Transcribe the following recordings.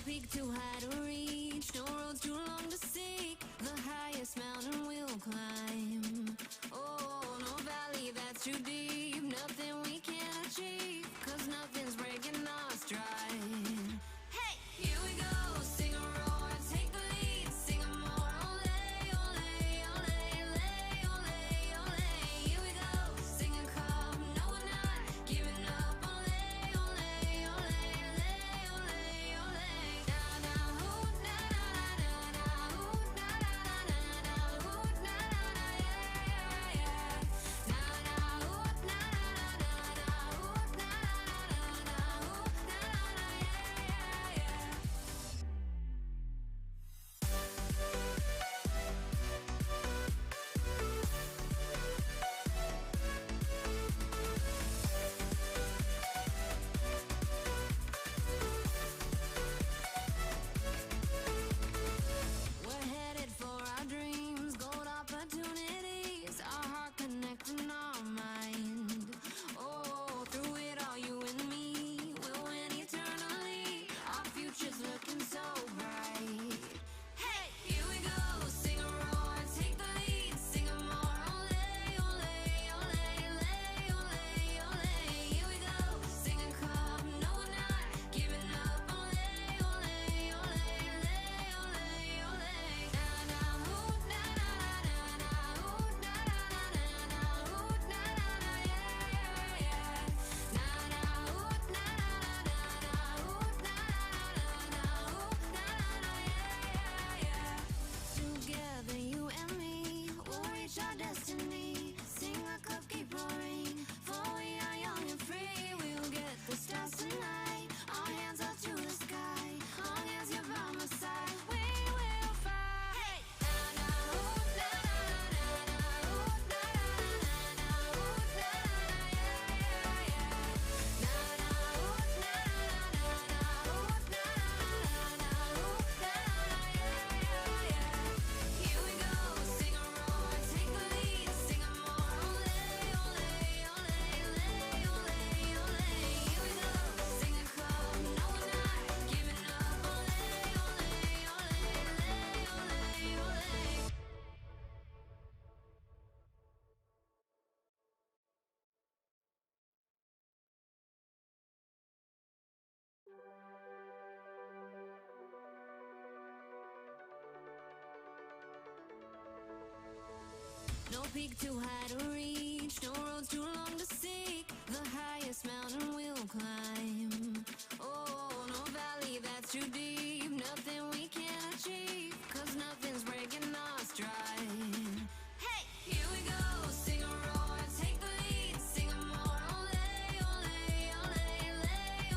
peak too high to reach, no roads too long to seek. The highest mountain we'll climb. Oh, no valley that's too deep, nothing we can't achieve, 'cause nothing's breaking our stride. Hey, here we go, sing a roar, take the lead, sing a more. Ole, ole, ole, ole, ole, ole. Here we go, SingaCup, no we're not giving up. Ole, ole, ole, ole, ole, ole. Na na hoo, na na na na, hoo na na na na, hoo na na na, yeah yeah yeah. Na na hoo, na na na na, hoo na na na na, hoo na na na, yeah yeah yeah. We're headed for our dreams, gold opportunities, our heart connecting our mind. Oh, through it all, you and me will win eternally. Our future's looking so bright. Hey, here we go, sing a roar, take the lead, sing a more. Ole, ole, ole, ole, ole, ole. Here we go, SingaCup, no we're not giving up. Ole, ole, ole, ole, ole, ole. Na na hoo, na na na na, hoo na na na na, hoo na na na, yeah yeah yeah. Na na hoo, na na na na, hoo na na na na, hoo na na na, yeah yeah yeah. Together, you and me, we'll reach our destiny. SingaCup, keep roaring, for we are young and free. We'll get the stars tonight, our hands up to the sky. Long as you're by my side, we will fly. Hey, na na hoo, na na na na, hoo na na na na, hoo na na na, yeah yeah yeah. Na na hoo, na na na na, hoo na na na na, hoo na na na, yeah yeah yeah. Here we go, sing a roar, take the lead, sing a more. Ole, ole, ole, ole, ole, ole. Here we go, SingaCup, no we're not giving up. Ole, ole, ole, ole, ole, ole. No peak too high to reach, no roads too long to seek. The highest mountain we'll climb. Oh, no valley that's too deep, nothing we can't achieve, 'cause nothing's breaking our stride. Hey, here we go, sing a roar, take the lead, sing a more. Ole, ole, ole, ole,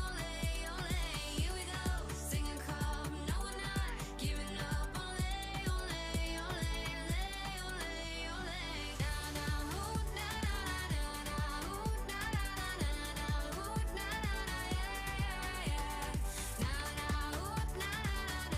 ole, ole. Here we go, SingaCup, no we're not giving up. Ole, ole, ole, ole, ole, ole. Na na hoo, na na na na, hoo na na na na, hoo na na na, yeah yeah yeah. Na na hoo, na na na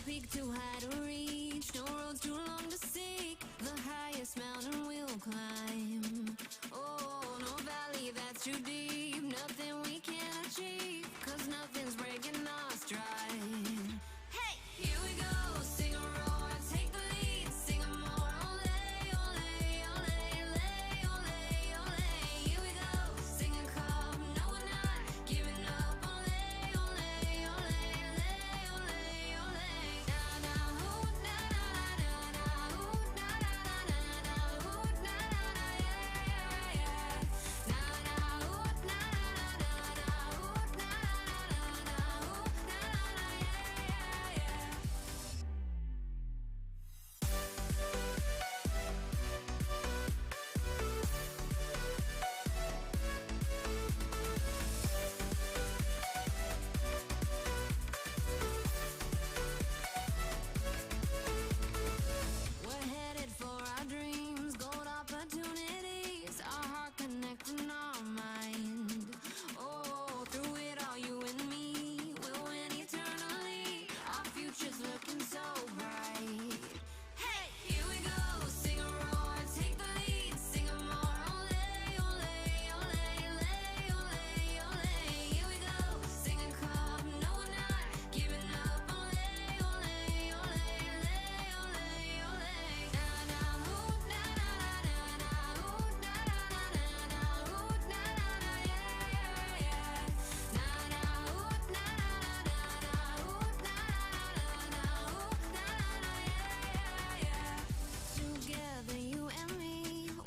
peak too high to reach, no roads too long to seek. The highest mountain we'll climb. Oh, no valley that's too deep, nothing we can't achieve, 'cause nothing's breaking our stride. Hey, here we go, sing a roar, take the lead, sing a more, ole, ole, ole, ole, ole, ole. Here we go, SingaCup, no we're not giving up, ole, ole, ole, ole, ole, ole. Na na hoo, na na na na hoo, na na na na hoo, na na na yeah yeah yeah. Na na hoo, na na na na hoo, na na na na hoo, na na na yeah yeah yeah. We're headed for our dreams, gold opportunities, our heart connecting our mind. Oh, through it all, you and me will win eternally. Our future's looking so bright. Hey, here we go, sing a roar, take the lead, sing a more, ole, ole, ole, ole, ole, ole. Here we go, SingaCup, no we're not giving up, ole, ole, ole, ole, ole, ole. Na na hoo, na na na na hoo, na na na na hoo, na na na yeah yeah yeah. Na na hoo, na na na na hoo, na na na na hoo, na na na yeah yeah yeah. Together, you and me,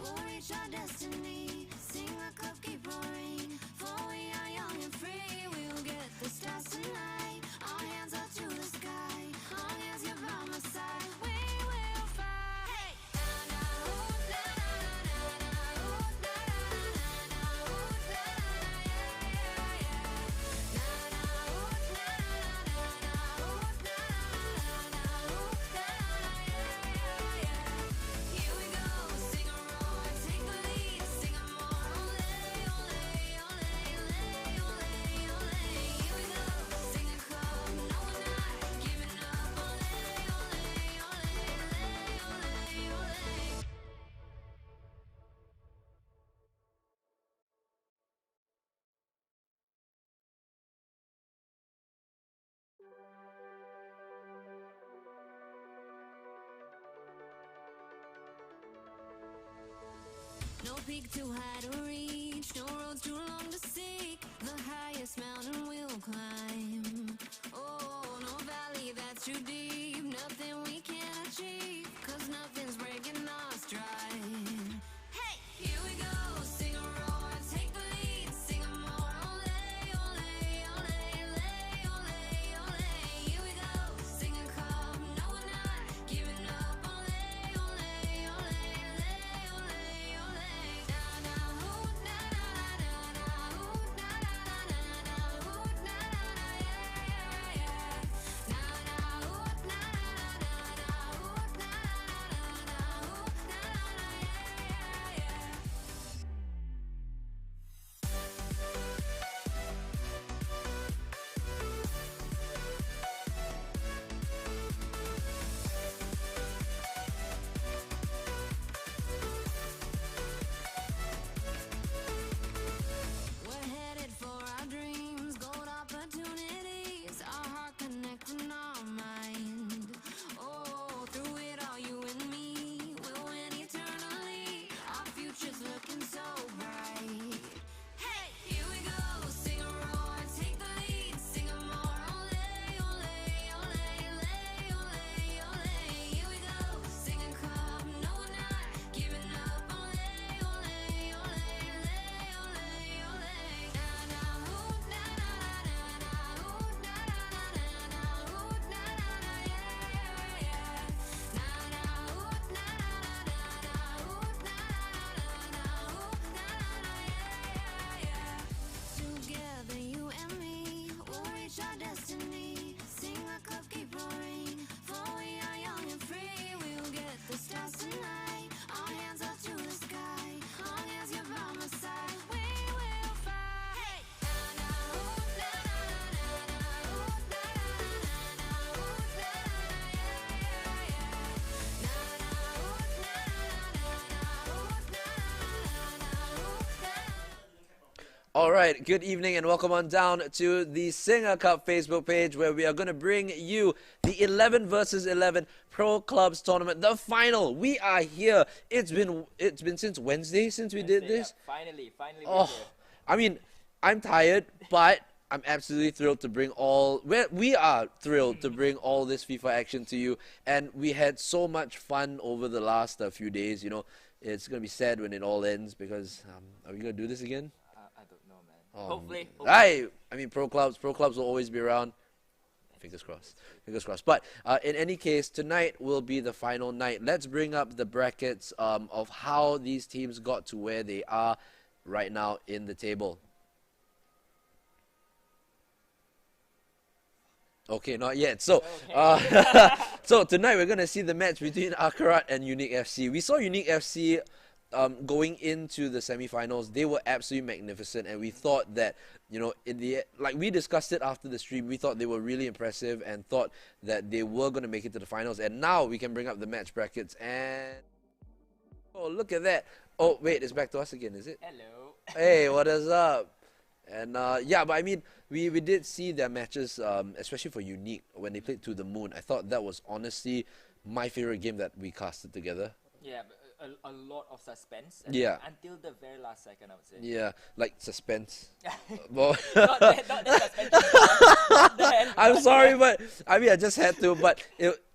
we'll reach our destiny. SingaCup, keep roaring, for we are young and free. We'll get the stars tonight. Our hands up to the sky. Long as you're by my side, we will fly. Hey, na na hoo, na na na na hoo, na na na na hoo, na na na yeah yeah yeah. Na na hoo, na na na na hoo, na na na na hoo, na na na yeah yeah yeah. Here we go, sing a roar, take the lead, sing a more, ole, ole, ole, ole, ole, ole. Here we go, SingaCup, no we're not giving up, ole, ole, ole, ole, ole, ole. No peak too high to reach, no roads too long to seek. The highest mountain we'll climb. Oh, no valley that's too deep, nothing we can't achieve, 'cause nothing's breaking our stride. Hey, here we go, sing a roar, take the lead, sing a more, ole, ole, ole, ole, ole, ole. Here we go, SingaCup, no we're not giving up, ole, ole, ole, ole, ole, ole. Na na hoo, na na na na hoo, na na na na hoo, na na na All right, good evening and welcome on down to the SingaCup Facebook page where we are going to bring you the 11 versus 11 Pro Clubs tournament, the final. We are here. It's been since Wednesday since we did this. Yeah, finally we're Oh, here. I mean, I'm tired, but I'm absolutely thrilled to bring we are thrilled to bring all this FIFA action to you, and we had so much fun over the last few days. You know, it's gonna be sad when it all ends because are we gonna do this again? I don't know, man. Hopefully. I mean, pro clubs will always be around. Fingers crossed. Fingers crossed. But in any case, tonight will be the final night. Let's bring up the brackets of how these teams got to where they are right now in the table. Okay, not yet. So, so tonight we're gonna see the match between Akarat and Unique FC. We saw Unique FC going into the semi-finals. They were absolutely magnificent, and we thought that, you know, like we discussed it after the stream, we thought they were really impressive and thought that they were gonna make it to the finals. And now we can bring up the match brackets, and oh, look at that! Oh wait, it's back to us again, is it? Hello. Hey, what is up? And yeah, but I mean, we did see their matches, especially for Unique, when they played To The Moon. I thought that was honestly my favorite game that we casted together. Yeah, but a lot of suspense. Yeah. Until the very last second, I would say. Yeah, like suspense. Well, not that suspense. I'm sorry, but I mean, I just had to. But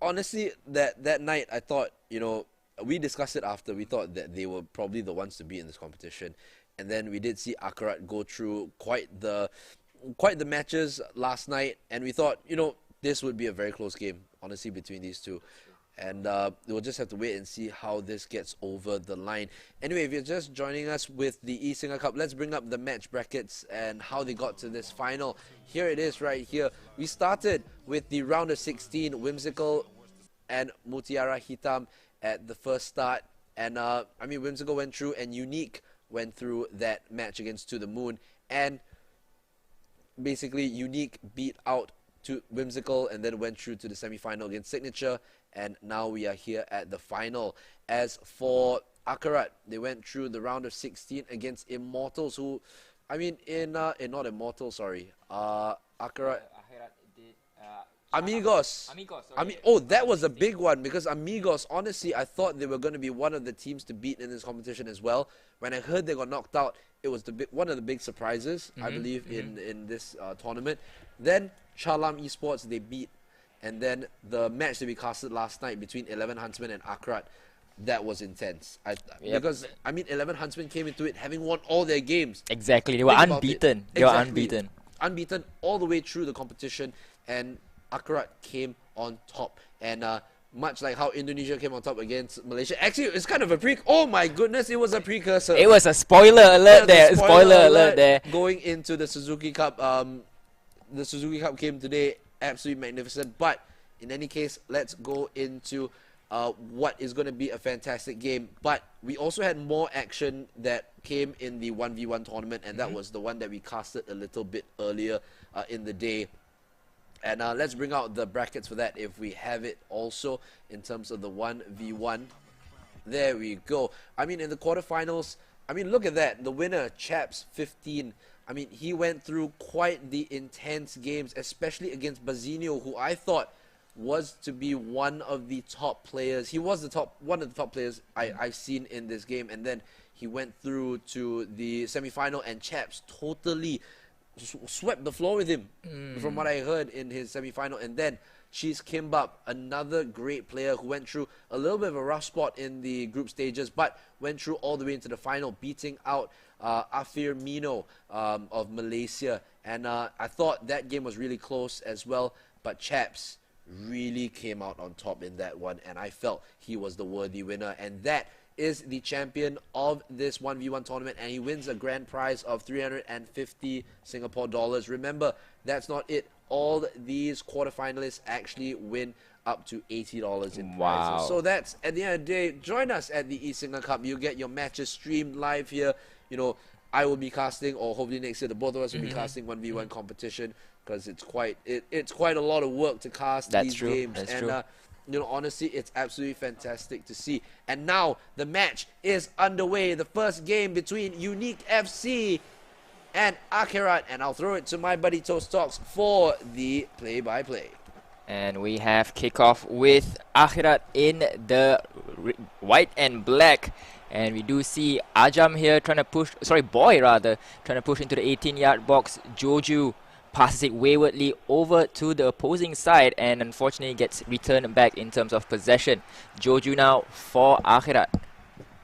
honestly, that night, I thought, you know, we discussed it after. We thought that they were probably the ones to beat in this competition. And then we did see Akarat go through quite the matches last night, and we thought, you know, this would be a very close game, honestly, between these two. And we'll just have to wait and see how this gets over the line. Anyway, if you're just joining us with the eSingaCup, let's bring up the match brackets and how they got to this final. Here it is right here. We started with the round of 16, Whimsical and Mutiara Hitam at the first start. And I mean, Whimsical went through, and Unique went through that match against To The Moon, and basically Unique beat out to Whimsical and then went through to the semi-final against Signature, and now we are here at the final. As for Akarat, they went through the round of 16 against Immortals, who, I mean, not Immortals, sorry, Akarat, Amigos. Sorry. Oh, that was a big one, because Amigos, honestly, I thought they were going to be one of the teams to beat in this competition as well. When I heard they got knocked out, it was one of the big surprises, I believe, in this tournament. Then Chalam Esports, they beat. And then the match that we casted last night between 11 Huntsmen and Akarat, that was intense. Because, I mean, 11 Huntsmen came into it having won all their games. Exactly. They were unbeaten. They were unbeaten. Unbeaten all the way through the competition, and Akarat came on top. And much like how Indonesia came on top against Malaysia. Actually, it's kind of a oh my goodness, it was a precursor. It was a spoiler alert there. Spoiler alert there. Going into the Suzuki Cup. The Suzuki Cup came today, absolutely magnificent. But in any case, let's go into what is going to be a fantastic game. But we also had more action that came in the 1v1 tournament, and that was the one that we casted a little bit earlier in the day. And let's bring out the brackets for that if we have it also in terms of the 1v1. There we go. I mean, in the quarterfinals, I mean, look at that. The winner, Chaps 15. I mean, he went through quite the intense games, especially against Bazinho, who I thought was to be one of the top players. He was one of the top players I've seen in this game. And then he went through to the semi-final, and Chaps totally swept the floor with him, from what I heard in his semi-final. And then she's Kimbap, another great player who went through a little bit of a rough spot in the group stages, but went through all the way into the final, beating out Afir Mino of Malaysia. And I thought that game was really close as well, but Chaps really came out on top in that one, and I felt he was the worthy winner. And that is the champion of this 1v1 tournament, and he wins a grand prize of 350 Singapore dollars. Remember, that's not it. All these quarterfinalists actually win up to $80 in prizes. So that's, at the end of the day, join us at the eSingaCup. You get your matches streamed live here. You know, I will be casting, or hopefully next year the both of us will be casting 1v1 competition, because it's quite a lot of work to cast these games. That's and true. you know, honestly, it's absolutely fantastic to see. And now the match is underway. The first game between Unique FC and Akhirat, and I'll throw it to my buddy Toast Talks for the play-by-play. And we have kickoff with Akhirat in the white and black. And we do see Ajam here trying to push, Boy rather, trying to push into the 18-yard box. Joju passes it waywardly over to the opposing side and unfortunately gets returned back in terms of possession. Joju now for Akhirat.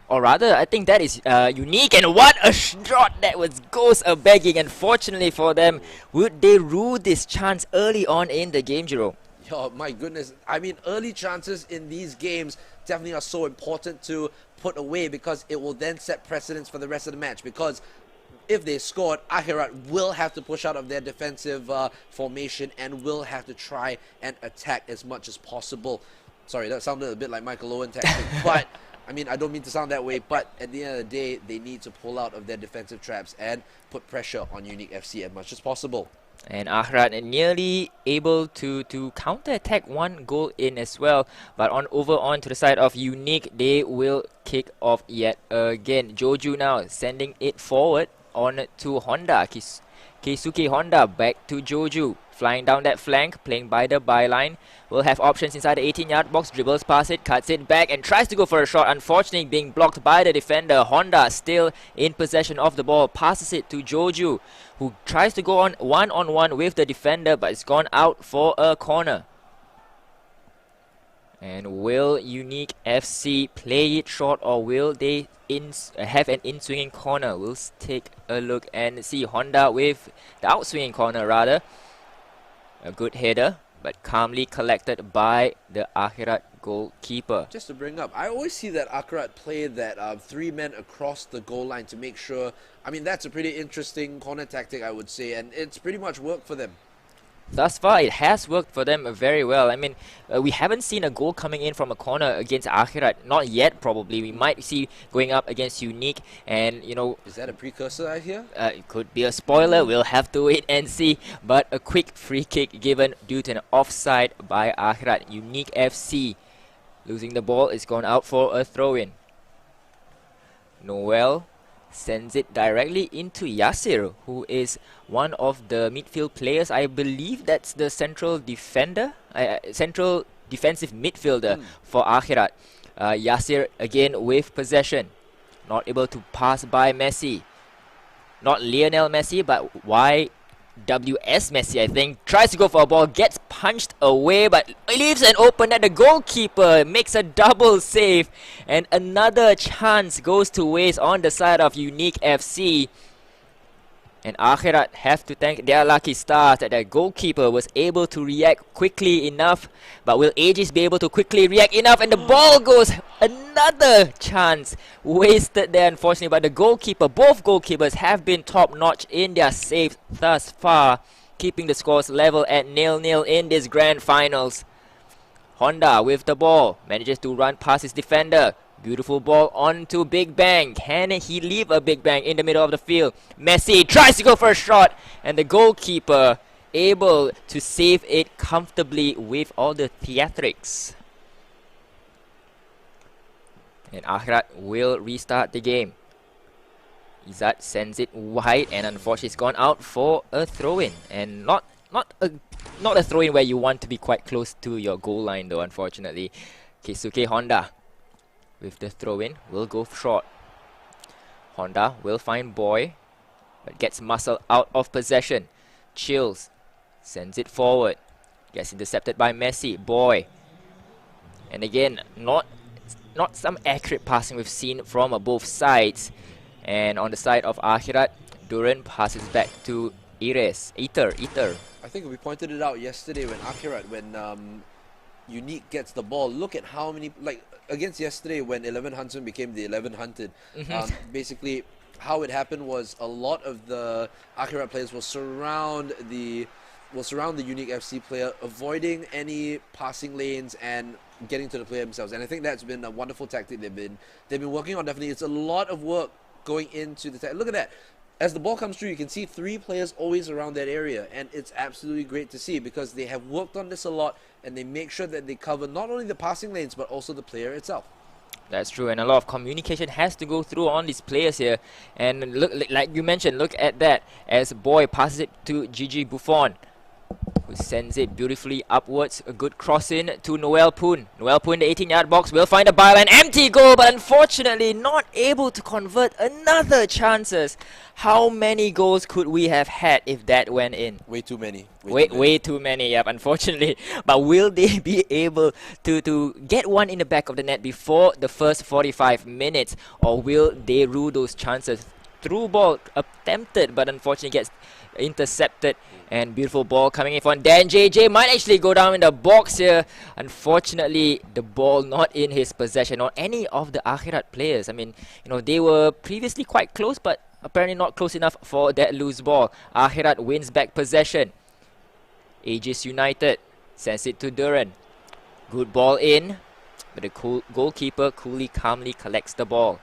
Or rather, I think that is unique, and what a shot that goes a-begging. Unfortunately for them, would they rule this chance early on in the game, Jiro? Oh my goodness, I mean, early chances in these games definitely are so important to put away, because it will then set precedence for the rest of the match. Because if they scored, Akhirat will have to push out of their defensive formation and will have to try and attack as much as possible. Sorry, that sounded a bit like Michael Owen tactic, but I mean, I don't mean to sound that way, but at the end of the day, they need to pull out of their defensive traps and put pressure on Unique FC as much as possible. And Akhirat nearly able to counter-attack one goal in as well. But over on to the side of Unique, they will kick off yet again. Joju now sending it forward on to Honda. Keisuke Honda back to Joju. Flying down that flank, playing by the byline. Will have options inside the 18-yard box. Dribbles past it, cuts it back and tries to go for a shot. Unfortunately being blocked by the defender. Honda still in possession of the ball. Passes it to Joju, who tries to go on one-on-one with the defender, but it's gone out for a corner. And will Unique FC play it short, or will they have an in-swinging corner? We'll take a look and see. Honda with the out-swinging corner rather. A good header, but calmly collected by the Akhirat goalkeeper. Just to bring up, I always see that Akhirat play that 3 men across the goal line to make sure. I mean, that's a pretty interesting corner tactic, I would say, and it's pretty much worked for them. Thus far, it has worked for them very well. I mean, we haven't seen a goal coming in from a corner against Akhirat. Not yet, probably. We might see going up against Unique, and, you know... Is that a precursor I hear? It could be a spoiler. We'll have to wait and see. But a quick free kick given due to an offside by Akhirat. Unique FC losing the ball. It's gone out for a throw-in. Noel sends it directly into Yasir, who is one of the midfield players. I believe that's the central defender, central defensive midfielder for Akhirat. Yasir again with possession, not able to pass by Messi. Not Lionel Messi, but YWS Messi, I think. Tries to go for a ball, gets punched away, but leaves an open net. The goalkeeper makes a double save, and another chance goes to waste on the side of Unique FC. And Akhirat have to thank their lucky stars that their goalkeeper was able to react quickly enough. But will Aegis be able to quickly react enough? And the ball goes. Another chance wasted there, unfortunately. But the goalkeeper, both goalkeepers have been top-notch in their saves thus far, keeping the scores level at 0-0 in this grand finals. Honda with the ball, manages to run past his defender. Beautiful ball onto Big Bang. Can he leave a Big Bang in the middle of the field? Messi tries to go for a shot, and the goalkeeper able to save it comfortably with all the theatrics. And Akhirat will restart the game. Izzat sends it wide, and unfortunately it's gone out for a throw-in. And not a throw-in where you want to be quite close to your goal line though, unfortunately. Keisuke Honda with the throw-in will go short. Honda will find Boy, but gets muscle out of possession. Chills, sends it forward. Gets intercepted by Messi. Boy. And again, not some accurate passing we've seen from both sides. And on the side of Akhirat, Duran passes back to Eater. I think we pointed it out yesterday when Akhirat, when Unique gets the ball. Look at how many, like against yesterday when 11 Huntsman became the 11 Hunted. Basically, how it happened was a lot of the Akhirat players will surround the Unique FC player, avoiding any passing lanes and getting to the player themselves. And I think that's been a wonderful tactic they've been working on. Definitely, it's a lot of work going into the look at that. As the ball comes through, you can see 3 players always around that area, and it's absolutely great to see because they have worked on this a lot, and they make sure that they cover not only the passing lanes but also the player itself. That's true, and a lot of communication has to go through on these players here. And look, like you mentioned, look at that as Boy passes it to Gigi Buffon, who sends it beautifully upwards. A good cross in to Noel Poon. Noel Poon in the 18-yard box will find a byline, empty goal, but unfortunately not able to convert another chances. How many goals could we have had if that went in? Way too many. Way too many, yep, unfortunately. But will they be able to get one in the back of the net before the first 45 minutes? Or will they rule those chances? Through ball attempted, but unfortunately gets intercepted. And beautiful ball coming in from Dan JJ. Might actually go down in the box here. Unfortunately, the ball not in his possession or any of the Akhirat players. I mean, they were previously quite close, but apparently not close enough for that loose ball. Akhirat wins back possession. Aegis United sends it to Duran. Good ball in, but the goalkeeper coolly, calmly collects the ball.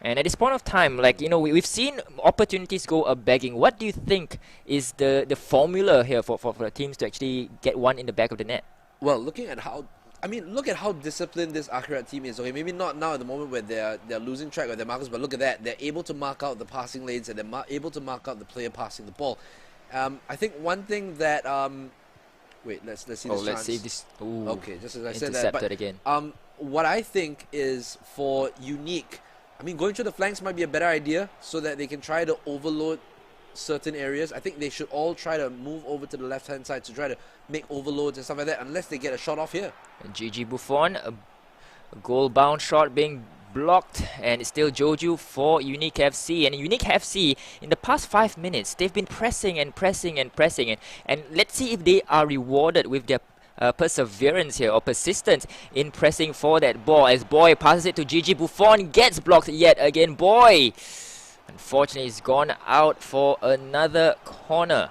And at this point of time, we've seen opportunities go a-begging. What do you think is the formula here for the teams to actually get one in the back of the net? Well, look at how disciplined this Akhirat team is. Okay, maybe not now at the moment where they're losing track of their markers, but look at that. They're able to mark out the passing lanes and they're able to mark out the player passing the ball. I think one thing that wait, let's see this let's see this. Ooh, okay, just as I said that. Intercepted again. What I think is for Unique, going through the flanks might be a better idea so that they can try to overload certain areas. I think they should all try to move over to the left-hand side to try to make overloads and stuff like that, unless they get a shot off here. And Gigi Buffon, a goal-bound shot being blocked, and it's still Joju for Unique FC. And Unique FC, in the past 5 minutes, they've been pressing and pressing and pressing. And let's see if they are rewarded with their perseverance here or persistence in pressing for that ball as Boy passes it to Gigi Buffon, gets blocked yet again. Boy, unfortunately, he's gone out for another corner.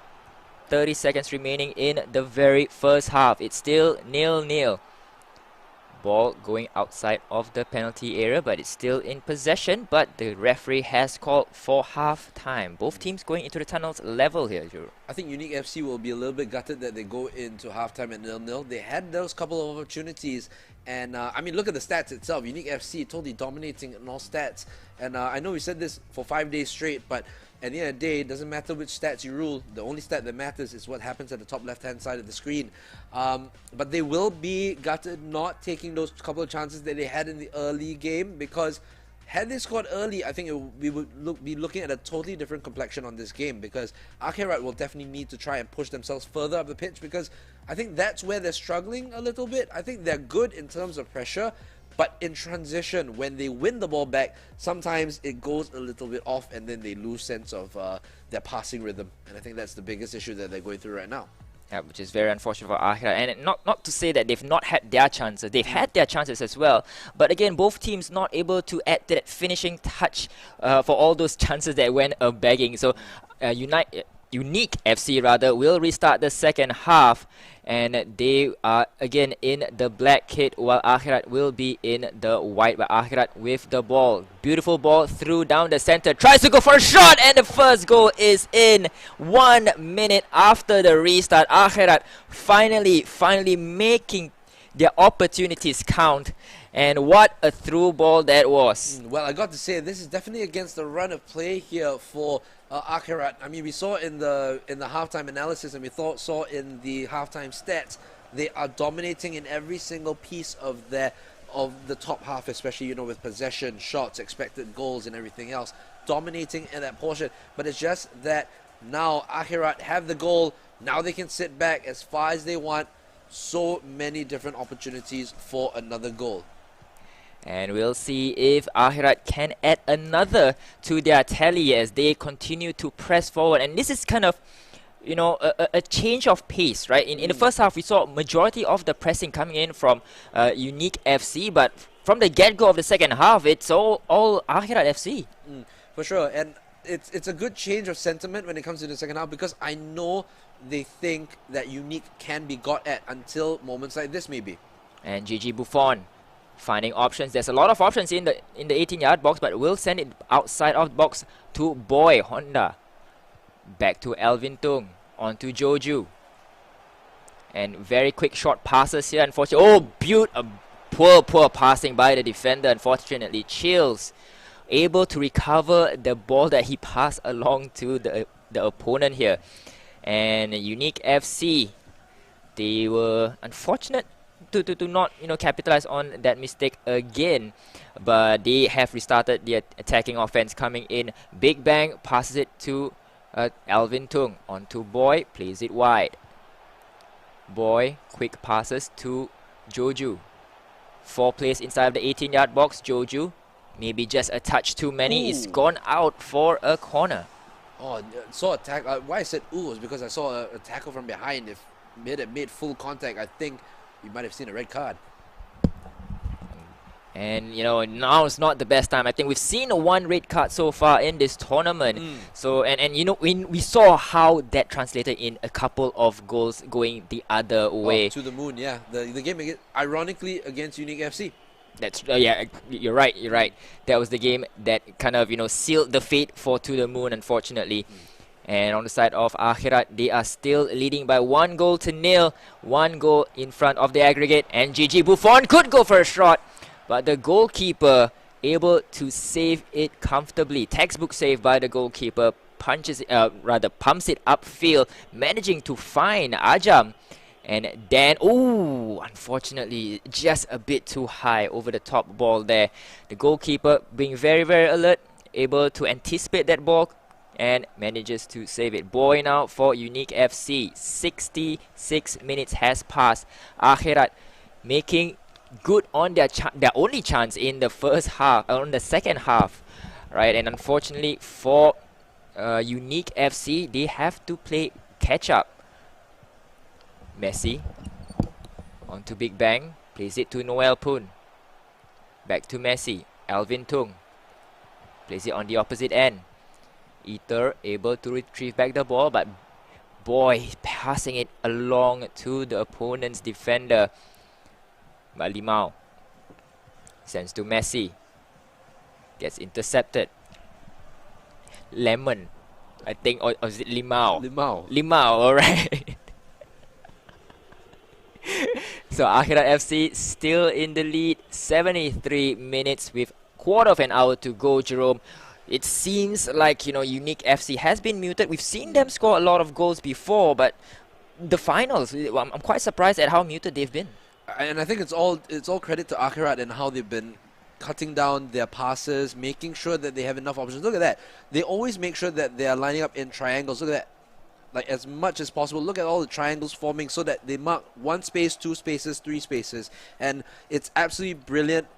30 seconds remaining in the very first half. It's still 0-0. Ball going outside of the penalty area, but it's still in possession. But the referee has called for half time. Both teams going into the tunnels level here, Juro. I think Unique FC will be a little bit gutted that they go into halftime at 0-0. They had those couple of opportunities, and look at the stats itself. Unique FC totally dominating in all stats, and I know we said this for 5 days straight, but at the end of the day, it doesn't matter which stats you rule. The only stat that matters is what happens at the top left-hand side of the screen. But they will be gutted not taking those couple of chances that they had in the early game, because had they scored early, I think we would be looking at a totally different complexion on this game, because Akhirat will definitely need to try and push themselves further up the pitch, because I think that's where they're struggling a little bit. I think they're good in terms of pressure, but in transition, when they win the ball back, sometimes it goes a little bit off and then they lose sense of their passing rhythm. And I think that's the biggest issue that they're going through right now. Yeah, which is very unfortunate for Akhirat. And not to say that they've not had their chances. They've had their chances as well. But again, both teams not able to add that finishing touch for all those chances that went begging. So Unique FC will restart the second half, and they are again in the black kit while Akhirat will be in the white. But Akhirat with the ball, beautiful ball through down the center, tries to go for a shot, and the first goal is in 1 minute after the restart. Akhirat finally making their opportunities count. And what a through ball that was. Well, I got to say, this is definitely against the run of play here for Akhirat. We saw in the halftime analysis, and we saw in the halftime stats, they are dominating in every single piece of the top half, especially with possession, shots, expected goals, and everything else, dominating in that portion. But it's just that now Akhirat have the goal. Now they can sit back as far as they want. So many different opportunities for another goal. And we'll see if Akhirat can add another to their tally as they continue to press forward. And this is kind of, a change of pace, right? In the first half, we saw majority of the pressing coming in from Unique FC, but from the get-go of the second half, it's all Akhirat FC. For sure, and it's a good change of sentiment when it comes to the second half, because I know they think that Unique can be got at until moments like this, maybe. And Gigi Buffon finding options. There's a lot of options in the 18-yard box, but we'll send it outside of the box to Boy Honda. Back to Alvin Tung, on to Joju. And very quick short passes here, unfortunately. Oh, a poor passing by the defender. Unfortunately, Chills able to recover the ball that he passed along to the opponent here. And Unique FC, they were unfortunate to not capitalize on that mistake again, but they have restarted the attacking offense coming in. Big Bang passes it to Alvin Tung onto Boy, plays it wide. Boy quick passes to Joju. 4 plays inside of the 18-yard box. Joju maybe just a touch too many. It's gone out for a corner. Oh, saw a tackle. Why I said ooh was because I saw a tackle from behind. If it made full contact, I think you might have seen a red card. And now it's not the best time. I think we've seen one red card so far in this tournament. So we saw how that translated in a couple of goals going the other way. To the moon, yeah. The game ironically against Unique FC. That's yeah, you're right. That was the game that kind of sealed the fate for To the Moon, unfortunately. And on the side of Akhirat, they are still leading by 1-0. 1 goal in front of the aggregate, and Gigi Buffon could go for a shot, but the goalkeeper able to save it comfortably. Textbook save by the goalkeeper. Pumps it upfield, managing to find Ajam. And then, unfortunately, just a bit too high over the top ball there. The goalkeeper being very, very alert, able to anticipate that ball and manages to save it. Boy now for Unique FC. 66 minutes has passed. Akhirat making good on their only chance in the first half, on the second half, right? And unfortunately for Unique FC, they have to play catch up. Messi onto Big Bang, plays it to Noel Poon. Back to Messi. Alvin Tung plays it on the opposite end. Ether able to retrieve back the ball, but Boy passing it along to the opponent's defender. But Limao sends to Messi. Gets intercepted. Lemon, I think, or is it Limao? Limao, alright. So Akhirat FC still in the lead. 73 minutes with quarter of an hour to go, Jerome. It seems like Unique FC has been muted. We've seen them score a lot of goals before, but the finals, I'm quite surprised at how muted they've been. And I think it's all credit to Akhirat and how they've been cutting down their passes, making sure that they have enough options. Look at that. They always make sure that they are lining up in triangles. Look at that. Like as much as possible. Look at all the triangles forming so that they mark 1 space, 2 spaces, 3 spaces. And it's absolutely brilliant.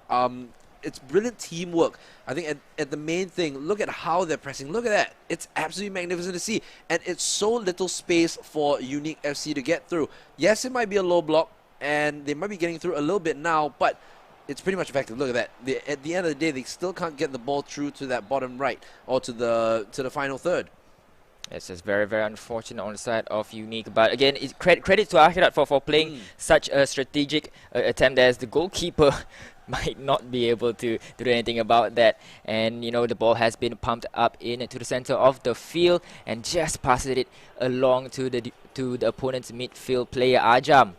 It's brilliant teamwork. I think at the main thing, look at how they're pressing. Look at that. It's absolutely magnificent to see. And it's so little space for Unique FC to get through. Yes, it might be a low block, and they might be getting through a little bit now, but it's pretty much effective. Look at that. At the end of the day, they still can't get the ball through to that bottom right or to the final third. It's just very, very unfortunate on the side of Unique. But again, credit to Akhirat for playing such a strategic attempt, as the goalkeeper might not be able to do anything about that. And the ball has been pumped up into the center of the field and just passes it along to the opponent's midfield player, Ajam.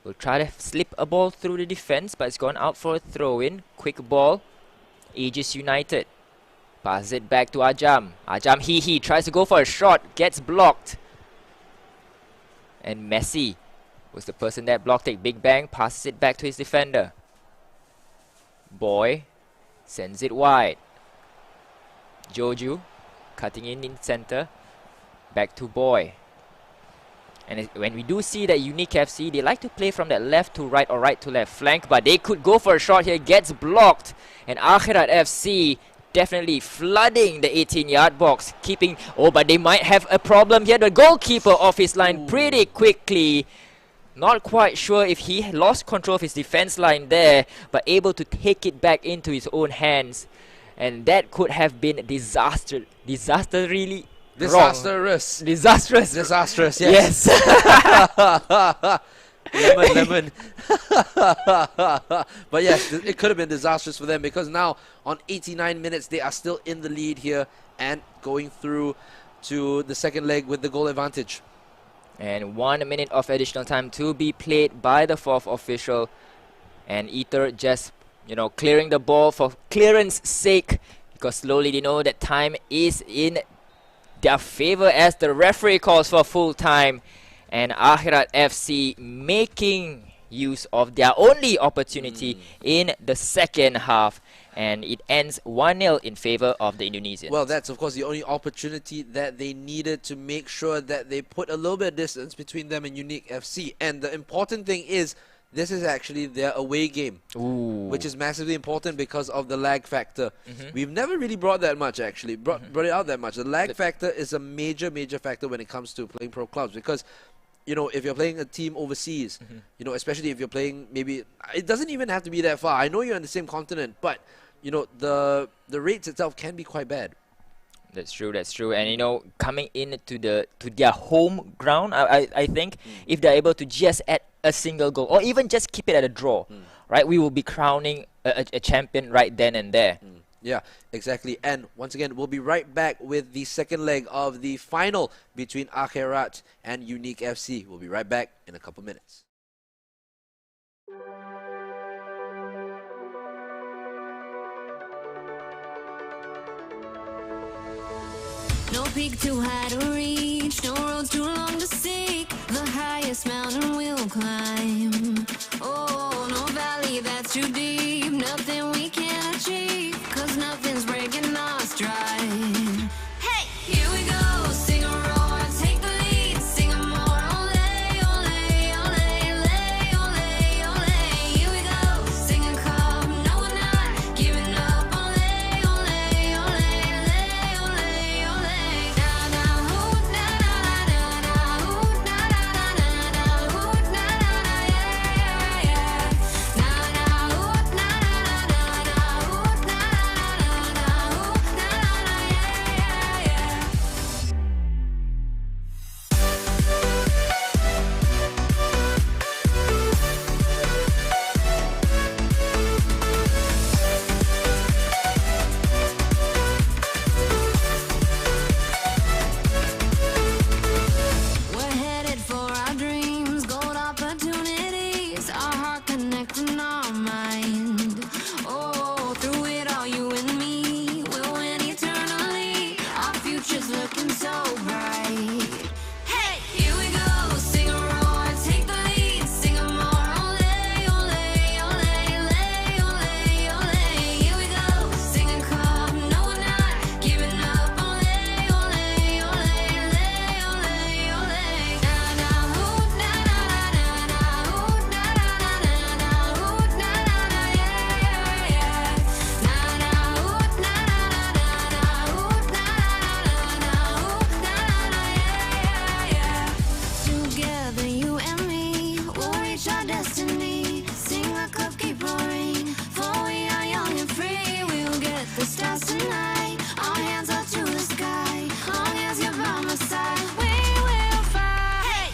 Will try to slip a ball through the defense, but it's gone out for a throw-in. Quick ball. Aegis United passes it back to Ajam. Ajam he tries to go for a shot, gets blocked. And Messi was the person that blocked it. Big Bang passes it back to his defender. Boy sends it wide. Joju cutting in center. Back to Boy. And when we do see that Unique FC, they like to play from that left to right or right to left flank, but they could go for a shot here, gets blocked. And Akhirat FC definitely flooding the 18-yard box, keeping... but they might have a problem here. The goalkeeper off his line pretty quickly. Not quite sure if he lost control of his defense line there, but able to take it back into his own hands. And that could have been disastrous, yes. Lemon. But yes, it could have been disastrous for them, because now on 89 minutes they are still in the lead here and going through to the second leg with the goal advantage. And 1 minute of additional time to be played by the fourth official. And Ether just, clearing the ball for clearance sake, because slowly they know that time is in their favor as the referee calls for full time. And Akhirat FC making use of their only opportunity in the second half. And it ends 1-0 in favor of the Indonesians. Well, that's of course the only opportunity that they needed to make sure that they put a little bit of distance between them and Unique FC. And the important thing is, this is actually their away game, which is massively important because of the lag factor. We've never really brought that much, actually, brought it out that much. The lag factor is a major factor when it comes to playing pro clubs, because if you're playing a team overseas, especially if you're playing, maybe it doesn't even have to be that far. I know you're on the same continent, but the rates itself can be quite bad. That's true. And coming into their home ground, I think if they're able to just add a single goal or even just keep it at a draw, right, we will be crowning a champion right then and there. Yeah, exactly. And once again, we'll be right back with the second leg of the final between Akhirat and Unique FC. We'll be right back in a couple minutes. No peak too high to reach, no roads too long to seek. The highest mountain we'll climb. Oh, no valley that's too deep, nothing we can't achieve, 'cause nothing's breaking our stride. Hey, here we go, sing a roar, take the lead, sing a more, ole, ole, ole, ole, ole, ole. Here we go, SingaCup, no we're not giving up, ole, ole, ole, ole, ole, ole. We're headed for our dreams, gold opportunities, our heart connecting our mind. Oh, through it all, you and me, we'll win eternally. Our future's looking so bright. Hey, here we go, sing a roar, take the lead, sing a more, ole, ole, ole, ole, ole, ole. Here we go, SingaCup, no we're not giving up, ole, ole, ole, ole, ole, ole. Together, you and me, we'll reach our destiny. SingaCup, keep roaring, for we are young and free. We'll get the stars tonight. Our hands up to the sky. Long as you're by my side, we will fight.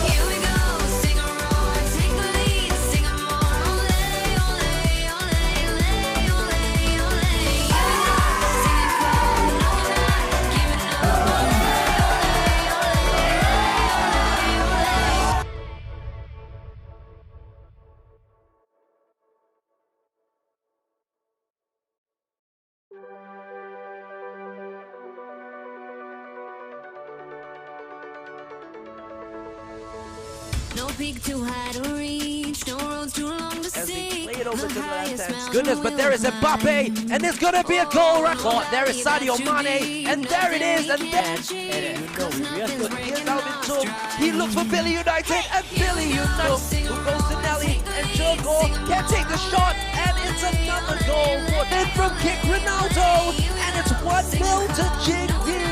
Here we go, sing a roar, take the lead, sing a more, ole, ole, ole, ole, ole, ole. SingaCup, no we're not giving up, ole, ole, ole, ole, ole. No peak too high to reach, no roads too long to As they seek. play it over The to the highest left-hand mountain goodness, but there is we'll Mbappe, climb. and it's gonna be a goal record. There is Sadio Mane, and there it is, and then here's Alvin Tum. He looks for Billy United, and Billy United, who goes to Nelly, and Joko can take the shot, and it's another goal. Then from kick Ronaldo, and it's 1-0 to Jingdi,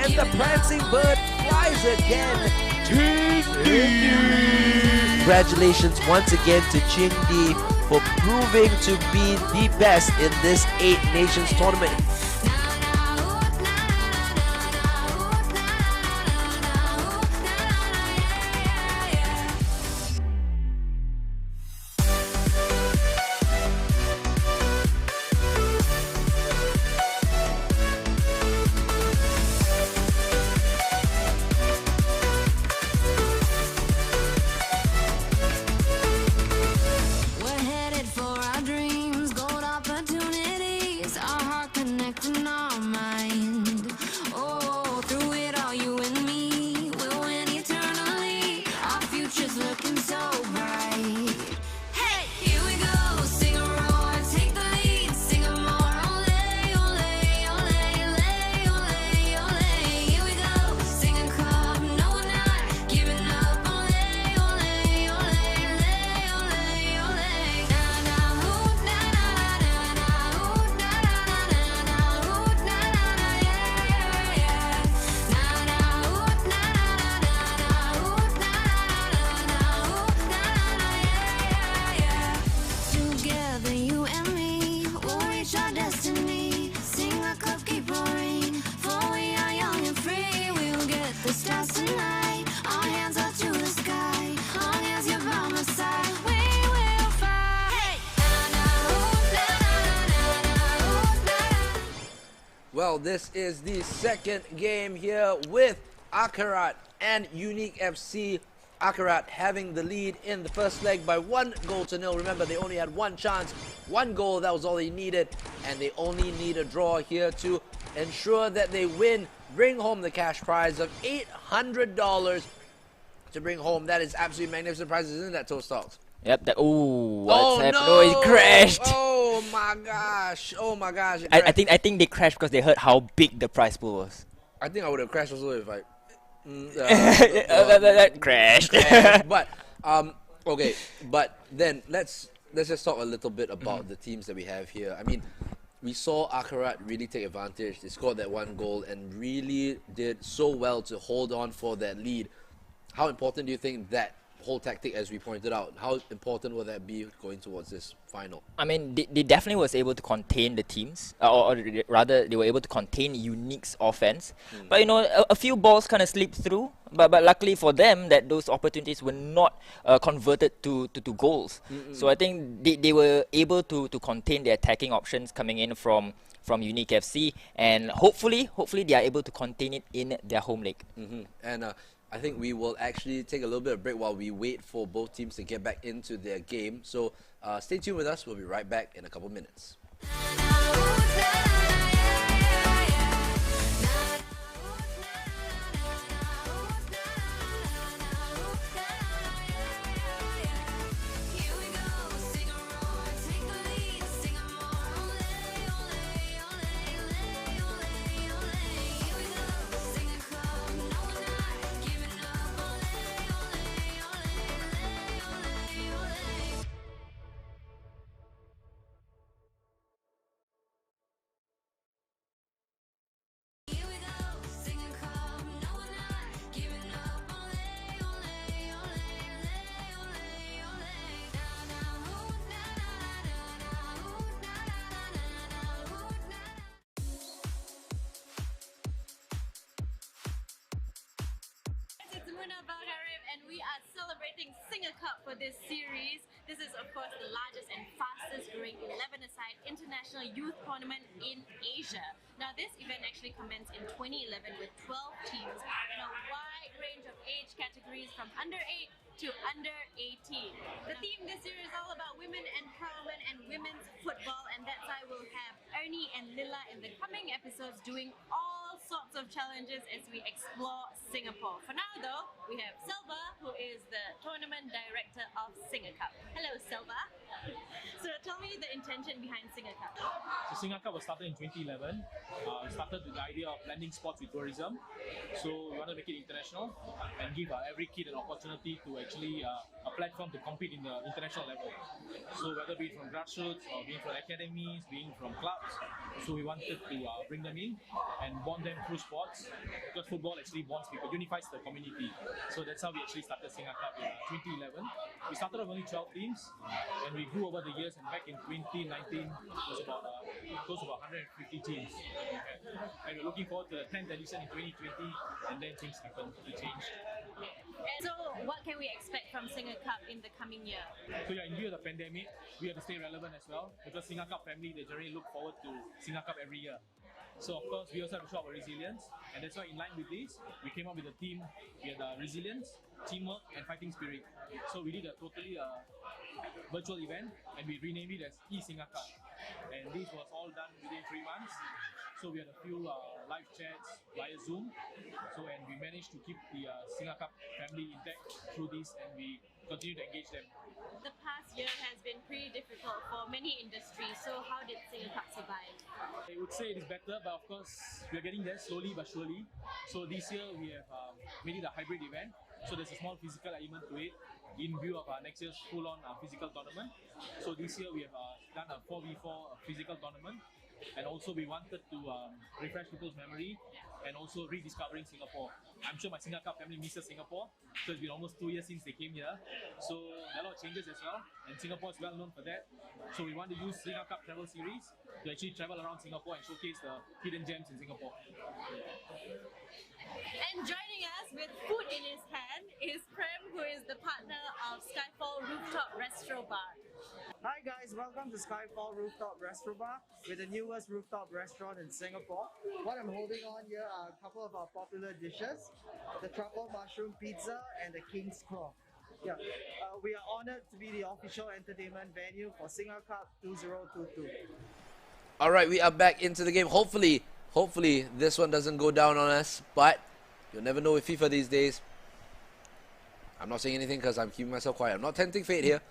and the prancing bird flies again. Congratulations once again to Jingdi for proving to be the best in this 8 Nations tournament. than you and me. We'll reach our destiny. Sing a cup, keep roaring. For we are young and free. We'll get the stars tonight. Our hands up to the sky. Long as you're by my side, we will fly. Hey! Well, this is the second game here with Akarat and Unique FC. Akarat having the lead in the first leg by 1-0. Remember, they only had one chance, one goal, that was all they needed. And they only need a draw here to ensure that they win, bring home the cash prize of $800 to bring home. That is absolutely magnificent prizes, isn't that, Toast Talks? Yep. What's Oh happened? no! Oh, it crashed. Oh my gosh! Oh my gosh! I think they crashed because they heard how big the prize pool was. I think I would have crashed also if I Crashed. But okay, but then let's just talk a little bit about the teams that we have here. I mean, we saw Akarat really take advantage. They scored that one goal and really did so well to hold on for that lead. How important do you think that whole tactic, as we pointed out, how important will that be going towards this final? I mean, they definitely was able to contain the teams, or rather, they were able to contain Unique's offense. But you know, a few balls kind of slipped through. But luckily for them, that those opportunities were not converted to goals. So I think they were able to contain the attacking options coming in from Unique FC, and hopefully they are able to contain it in their home leg. And I think we will actually take a little bit of break while we wait for both teams to get back into their game. So stay tuned with us. We'll be right back in a couple minutes. And we are celebrating SingaCup for this series. This is of course the largest and fastest growing 11-a-side international youth tournament in Asia. Now this event actually commenced in 2011 with 12 teams in a wide range of age categories from under 8 to under 18. The theme this year is all about women empowerment and women's football, and that's why we'll have Ernie and Lila in the coming episodes doing all sorts of challenges as we explore Singapore. For now though, we have Selva, who is the tournament director of SingaCup. Hello Selva. So tell me the intention behind SingaCup. So SingaCup was started in 2011. We started with the idea of blending sports with tourism. So we want to make it international and give every kid an opportunity to actually a platform to compete in the international level. So whether be it from grassroots or being from academies, being from clubs, so we wanted to bring them in and bond them through sports, because football actually bonds people, unifies the community. So that's how we actually started SingaCup in 2011. We started with only 12 teams and we grew over the years, and back in 2019 it was about close to about 150 teams that we had. And we're looking forward to the 10th edition in 2020, and then things happened, they changed. And so what can we expect from SingaCup in the coming year? So yeah, in view of the pandemic, we have to stay relevant as well, because SingaCup family, they generally look forward to SingaCup every year. So of course, we also have to show our resilience, and that's why in line with this, we came up with a theme. We had resilience, teamwork, and fighting spirit. So we did a totally virtual event, and we renamed it as eSingaCup. And this was all done within 3 months. So we had a few live chats via Zoom. So, and we managed to keep the SingaCup family intact through this, and we continue to engage them. The past year has been pretty difficult for many industries, so how did SingaCup survive? I would say it is better, but of course we are getting there slowly but surely. So this year we have made it a hybrid event, so there's a small physical element to it in view of next year's full-on physical tournament. So this year we have done a 4v4 physical tournament, and also we wanted to refresh people's memory and also rediscovering Singapore. I'm sure my SingaCup family misses Singapore, so it's been almost 2 years since they came here. So there are a lot of changes as well, and Singapore is well known for that. So we want to use SingaCup travel series to actually travel around Singapore and showcase the hidden gems in Singapore. And joining us with food in his hand is Prem, who is the partner of Skyfall Rooftop Restaurant Bar. Hi guys, welcome to Skyfall Rooftop Restaurant Bar. We're the newest rooftop restaurant in Singapore. What I'm holding on here are a couple of our popular dishes, the truffle mushroom pizza and the king's claw. Yeah, we are honored to be the official entertainment venue for SingaCup 2022. All right, we are back into the game. Hopefully this one doesn't go down on us, but you'll never know with FIFA these days. I'm not saying anything because I'm keeping myself quiet. I'm not tempting fate here.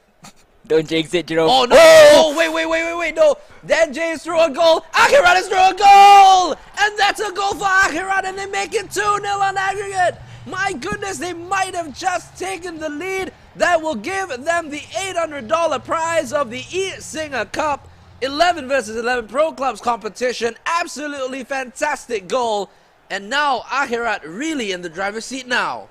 Don't jinx it, Jerome. Oh no! Oh, wait, no! Dan J is through a goal. Akirat is through a goal! And that's a goal for Akirat, and they make it 2-0 on aggregate. My goodness, they might have just taken the lead. That will give them the $800 prize of the eSingaCup 11 versus 11 Pro Clubs competition. Absolutely fantastic goal. And now Akirat really in the driver's seat now.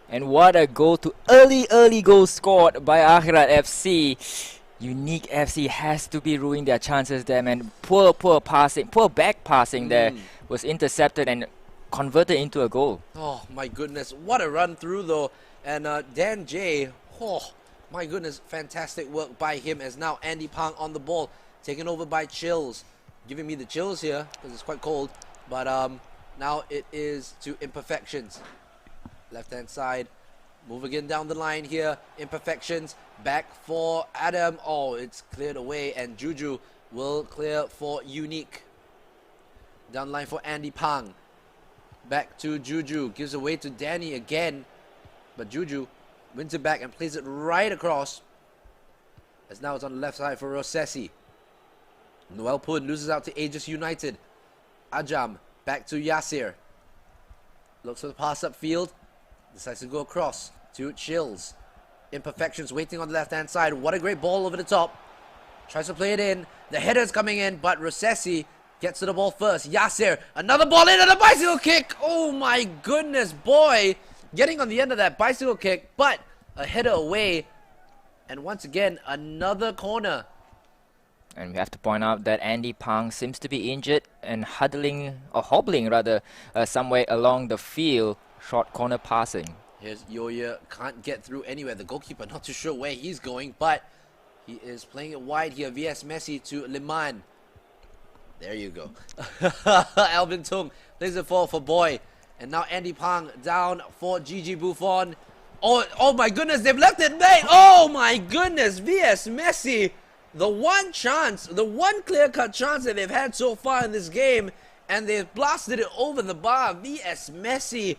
And what a goal to early goal scored by Akhirat FC. Unique FC has to be ruining their chances there, man. Poor passing, poor back passing there was intercepted and converted into a goal. Oh my goodness, what a run through though. And Dan J, oh my goodness, fantastic work by him as now Andy Pang on the ball, taken over by Chills. Giving me the chills here because it's quite cold. But now it is to Imperfections. Left hand side, move again down the line here. Imperfections, back for Adam. Oh, it's cleared away, and Juju will clear for Unique. Down the line for Andy Pang. Back to Juju, gives away to Danny again, but Juju wins it back and plays it right across. As now it's on the left side for Rossessi. Noel Pun loses out to Aegis United. Ajam back to Yasir. Looks for the pass upfield. Decides to go across to Chills. Imperfections waiting on the left hand side. What a great ball over the top. Tries to play it in. The header's coming in, but Rossessi gets to the ball first. Yasir, another ball in and a bicycle kick. Oh my goodness, boy. Getting on the end of that bicycle kick, but a header away. And once again, another corner. And we have to point out that Andy Pang seems to be injured and hobbling rather, somewhere along the field. Short corner passing. Here's Yoya, can't get through anywhere. The goalkeeper not too sure where he's going, but he is playing it wide here. VS Messi to Liman. There you go. Alvin Tung plays it for Boy. And now Andy Pang down for Gigi Buffon. Oh my goodness, they've left it late. Oh my goodness, VS Messi. The one chance, the one clear-cut chance that they've had so far in this game, and they've blasted it over the bar. VS Messi,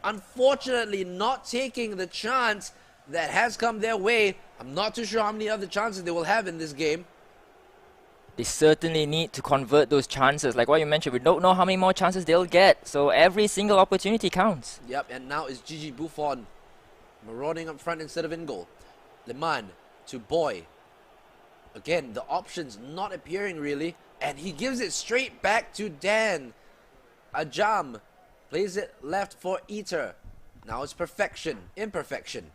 unfortunately, not taking the chance that has come their way. I'm not too sure how many other chances they will have in this game. They certainly need to convert those chances. Like what you mentioned, we don't know how many more chances they'll get. So every single opportunity counts. Yep, and now it's Gigi Buffon marauding up front instead of in goal. Liman to Boy. Again, the options not appearing really. And he gives it straight back to Dan. Ajam plays it left for Eater. Now it's imperfection.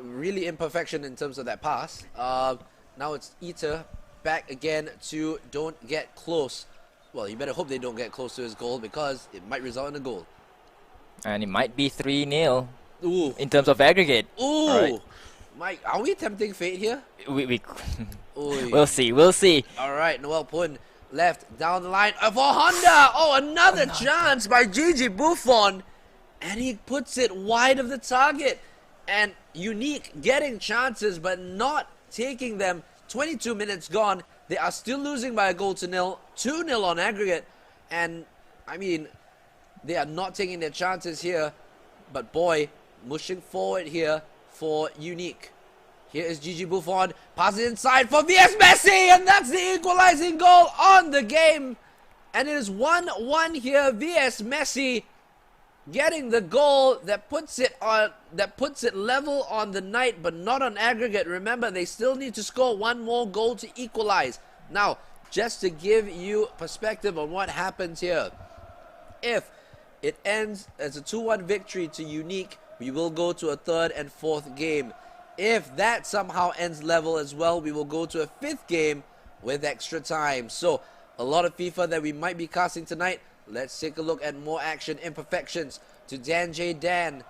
Really imperfection in terms of that pass. Now it's Eater back again to don't get close. Well, you better hope they don't get close to his goal because it might result in a goal. And it might be 3-0 Ooh. in terms of aggregate. Ooh. Right. Mike, are we tempting fate here? We'll see. All right, Noel Pun left down the line for Honda. Oh, another chance by Gigi Buffon. And he puts it wide of the target. And Unique getting chances but not taking them. 22 minutes gone. They are still losing by a goal to nil. 2-0 on aggregate. And, I mean, they are not taking their chances here. But boy, pushing forward here for Unique. Here is Gigi Buffon, passes inside for VS Messi, and that's the equalizing goal on the game. And it is 1-1 here. VS Messi getting the goal that puts it level on the night, but not on aggregate. Remember, they still need to score one more goal to equalize. Now, just to give you perspective on what happens here, if it ends as a 2-1 victory to Unique, we will go to a third and fourth game. If that somehow ends level as well, we will go to a fifth game with extra time. So, a lot of FIFA that we might be casting tonight. Let's take a look at more action. Imperfections to Dan J. Dan.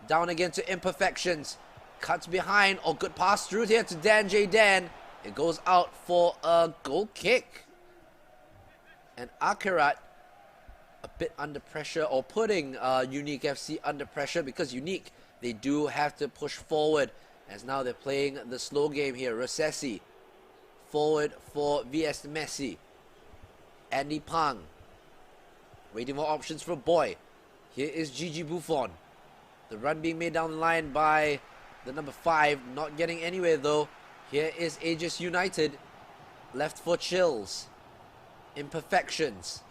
Down again to Imperfections. Cuts behind. Oh, good pass through here to Dan J. Dan. It goes out for a goal kick. And Akarat a bit under pressure, or putting Unique FC under pressure, because Unique, they do have to push forward, as now they're playing the slow game here. Rosesi forward for VS Messi. Andy Pang waiting for options for Boy. Here is Gigi Buffon. The run being made down the line by the number 5, not getting anywhere though. Here is Aegis United, left for Chills. Imperfections.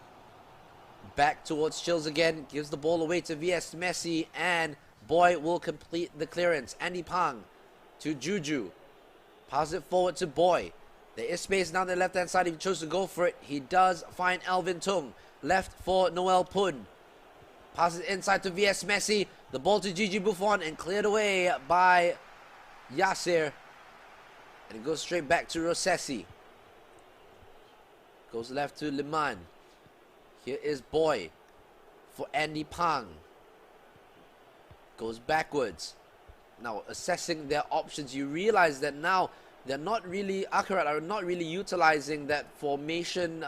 Back towards Chills again, gives the ball away to VS Messi, and Boy will complete the clearance. Andy Pang to Juju. Pass it forward to Boy. There is space down the left hand side if he chose to go for it. He does find Alvin Tung. Left for Noel Pun. Passes inside to VS Messi. The ball to Gigi Buffon and cleared away by Yasser. And it goes straight back to Rosesi. Goes left to Liman. Here is Boy for Andy Pang. Goes backwards. Now assessing their options, you realize that now they're not really, Akarat are not really utilizing that formation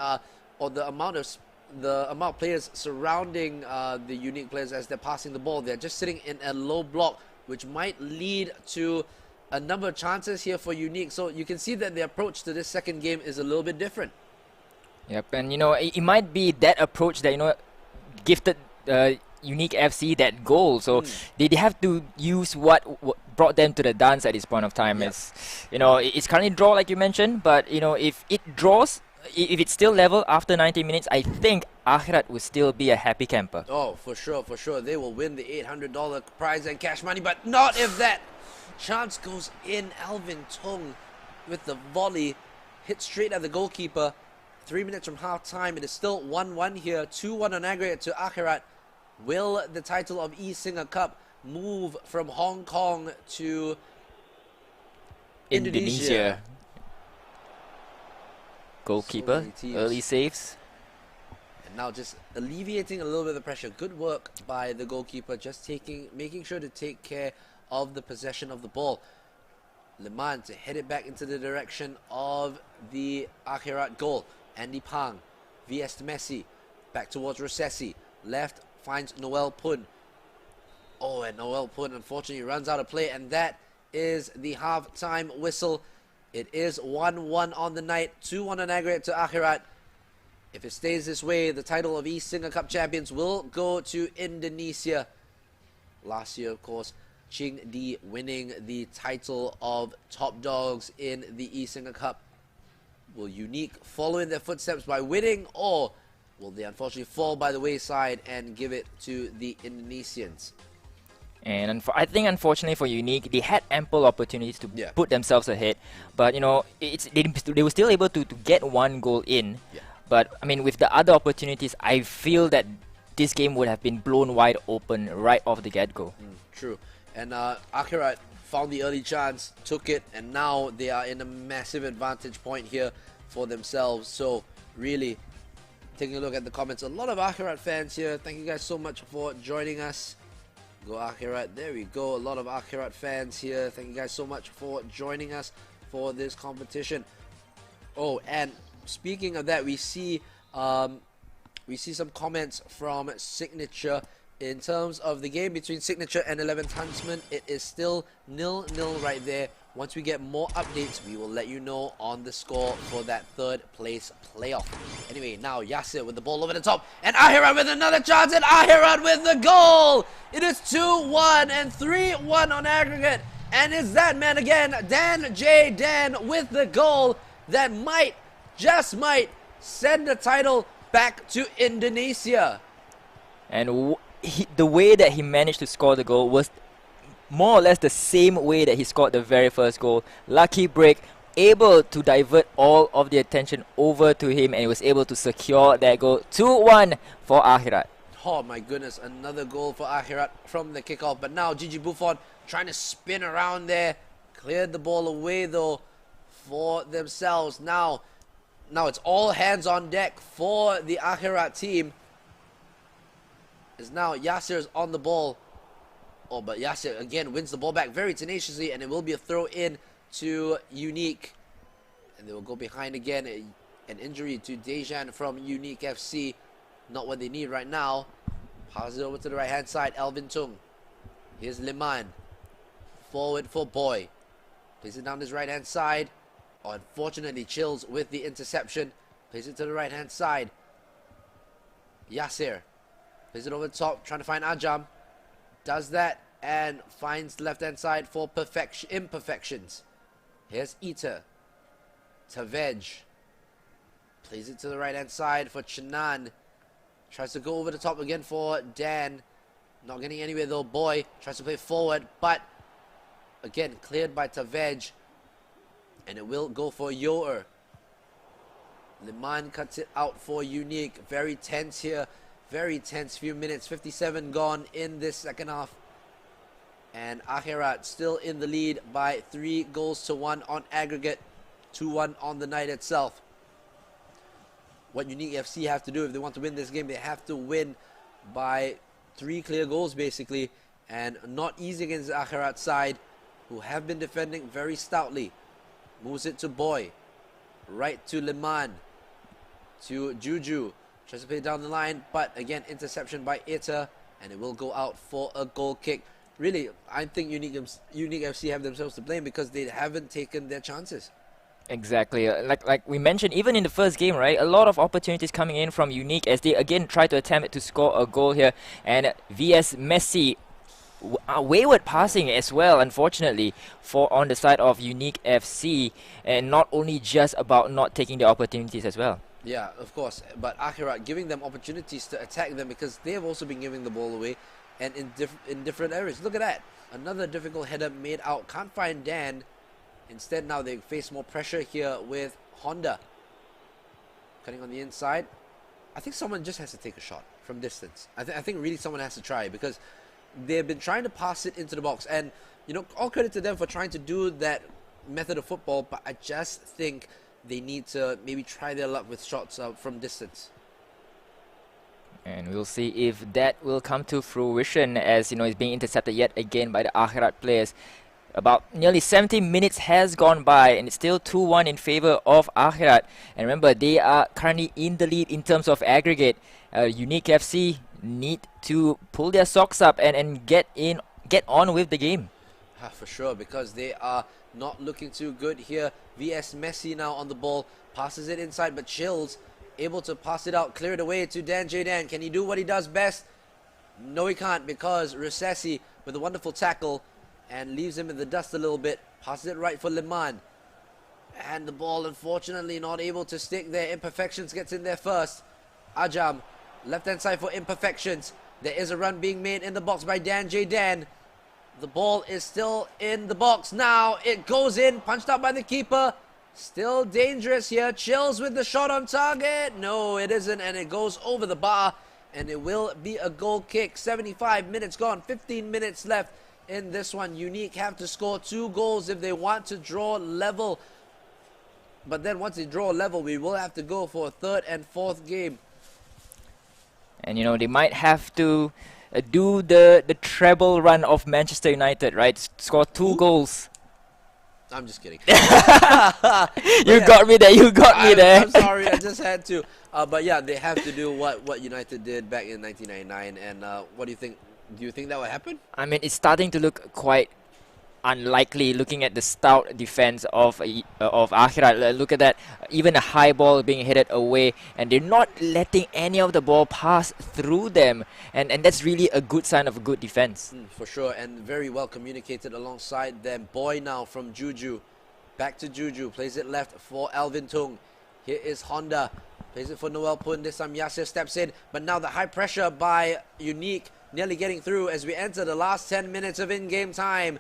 or the amount of players surrounding the Unique players as they're passing the ball. They're just sitting in a low block, which might lead to a number of chances here for Unique. So you can see that the approach to this second game is a little bit different. Yep, and it might be that approach that gifted Unique FC that goal. So they have to use what brought them to the dance at this point of time. Yep. It's currently draw like you mentioned, but if it draws, if it's still level after 90 minutes, I think Akhirat will still be a happy camper. Oh, for sure, for sure. They will win the $800 prize and cash money, but not if that chance goes in. Alvin Tung with the volley, hit straight at the goalkeeper. 3 minutes from half time. It is still 1-1 here. 2-1 on aggregate to Akhirat. Will the title of eSingaCup move from Hong Kong to Indonesia? Goalkeeper, So early saves. And now just alleviating a little bit of the pressure. Good work by the goalkeeper, just making sure to take care of the possession of the ball. Liman to head it back into the direction of the Akhirat goal. Andy Pang, VS Messi, back towards Rosesi. Left finds Noel Pun. Oh, and Noel Pun unfortunately runs out of play, and that is the half-time whistle. It is 1-1 on the night, 2-1 on aggregate to Akhirat. If it stays this way, the title of eSingaCup champions will go to Indonesia. Last year, of course, Ching Di winning the title of top dogs in the eSingaCup. Will Unique follow in their footsteps by winning, or will they unfortunately fall by the wayside and give it to the Indonesians? And I think unfortunately for Unique, they had ample opportunities to put themselves ahead, but they were still able to get one goal in. Yeah. But I mean, with the other opportunities, I feel that this game would have been blown wide open right off the get-go. True. And Akhirat found the early chance, took it, and now they are in a massive advantage point here for themselves. So really, taking a look at the comments, a lot of Akhirat fans here. Thank you guys so much for joining us. Go Akhirat. There we go. A lot of Akhirat fans here. Thank you guys so much for joining us for this competition. Oh, and speaking of that, we see some comments from Signature. In terms of the game between Signature and 11th Huntsman, it is still 0-0 right there. Once we get more updates, we will let you know on the score for that third place playoff. Anyway, now Yasser with the ball over the top, and Ahirat with another chance, and Ahirat with the goal! It is 2-1 and 3-1 on aggregate, and it's that man again, Dan J. Dan with the goal that might, just might, send the title back to Indonesia. And the way that he managed to score the goal was more or less the same way that he scored the very first goal. Lucky break, able to divert all of the attention over to him, and he was able to secure that goal. 2-1 for Akhirat. Oh my goodness, another goal for Akhirat from the kickoff. But now Gigi Buffon trying to spin around there. Cleared the ball away though for themselves. Now it's all hands on deck for the Akhirat team. Is now Yasser's on the ball. Oh, but Yasser again wins the ball back very tenaciously, and it will be a throw in to Unique. And they will go behind again. An injury to Dejan from Unique FC. Not what they need right now. Pass it over to the right hand side. Alvin Tung. Here's Liman. Forward for Boy. Plays it down his right hand side. Oh, unfortunately, Chills with the interception. Plays it to the right hand side. Yasser. Plays it over the top. Trying to find Ajam. Does that and finds the left hand side for imperfections. Here's Ita. Tavej. Plays it to the right hand side for Chanan. Tries to go over the top again for Dan. Not getting anywhere though. Boy tries to play forward, but again cleared by Tavej. And it will go for Yoer. Liman cuts it out for Unique. Very tense here. Very tense few minutes. 57 gone in this second half. And Akhirat still in the lead by 3-1 on aggregate. 2-1 on the night itself. What Unique FC have to do if they want to win this game, they have to win by 3 clear goals basically, and not easy against the Akhirat side, who have been defending very stoutly. Moves it to Boy, right to Liman, to Juju, tries to play down the line, but again interception by Ita, and it will go out for a goal kick. Really, I think Unique FC have themselves to blame because they haven't taken their chances. Exactly. Like we mentioned, even in the first game, right? A lot of opportunities coming in from Unique as they again try to attempt to score a goal here. And VS Messi, wayward passing as well, unfortunately, for on the side of Unique FC. And not only just about not taking the opportunities as well. Yeah, of course. But Akhirat giving them opportunities to attack them because they have also been giving the ball away. And in different areas. Look at that. Another difficult header made out. Can't find Dan. Instead, now they face more pressure here with Honda. Cutting on the inside. I think someone just has to take a shot from distance. I think really someone has to try because they've been trying to pass it into the box. And, you know, all credit to them for trying to do that method of football. But I just think they need to maybe try their luck with shots from distance. And we'll see if that will come to fruition as, you know, it's being intercepted yet again by the Akhirat players. About nearly 70 minutes has gone by and it's still 2-1 in favor of Akhirat. And remember, they are currently in the lead in terms of aggregate. Unique FC need to pull their socks up and get on with the game. For sure, because they are not looking too good here. VS Messi now on the ball. Passes it inside, but Chills able to pass it out. Clear it away to Dan J-Dan. Can he do what he does best? No, he can't, because Recessi with a wonderful tackle and leaves him in the dust a little bit. Passes it right for Liman. And the ball, unfortunately, not able to stick there. Imperfections gets in there first. Ajam, left-hand side for Imperfections. There is a run being made in the box by Dan J-Dan. The ball is still in the box now. It goes in, punched out by the keeper. Still dangerous here. Chills with the shot on target. No, it isn't, and it goes over the bar. And it will be a goal kick. 75 minutes gone, 15 minutes left in this one. Unique have to score 2 goals if they want to draw level. But then once they draw level, we will have to go for a 3rd and 4th game. And, you know, they might have to do the treble run of Manchester United, right? Score 2 goals. I'm just kidding. You got me there. You got me there. I'm sorry. I just had to. But yeah, they have to do what United did back in 1999. And what do you think? Do you think that will happen? I mean, it's starting to look quite unlikely looking at the stout defense of Akhirat. Look at that. Even a high ball being headed away, and they're not letting any of the ball pass through them. And that's really a good sign of a good defense. For sure, and very well communicated alongside them. Boy now from Juju. Back to Juju. Plays it left for Alvin Tung. Here is Honda. Plays it for Noel Pun. This time Yasser steps in. But now the high pressure by Unique nearly getting through as we enter the last 10 minutes of in-game time.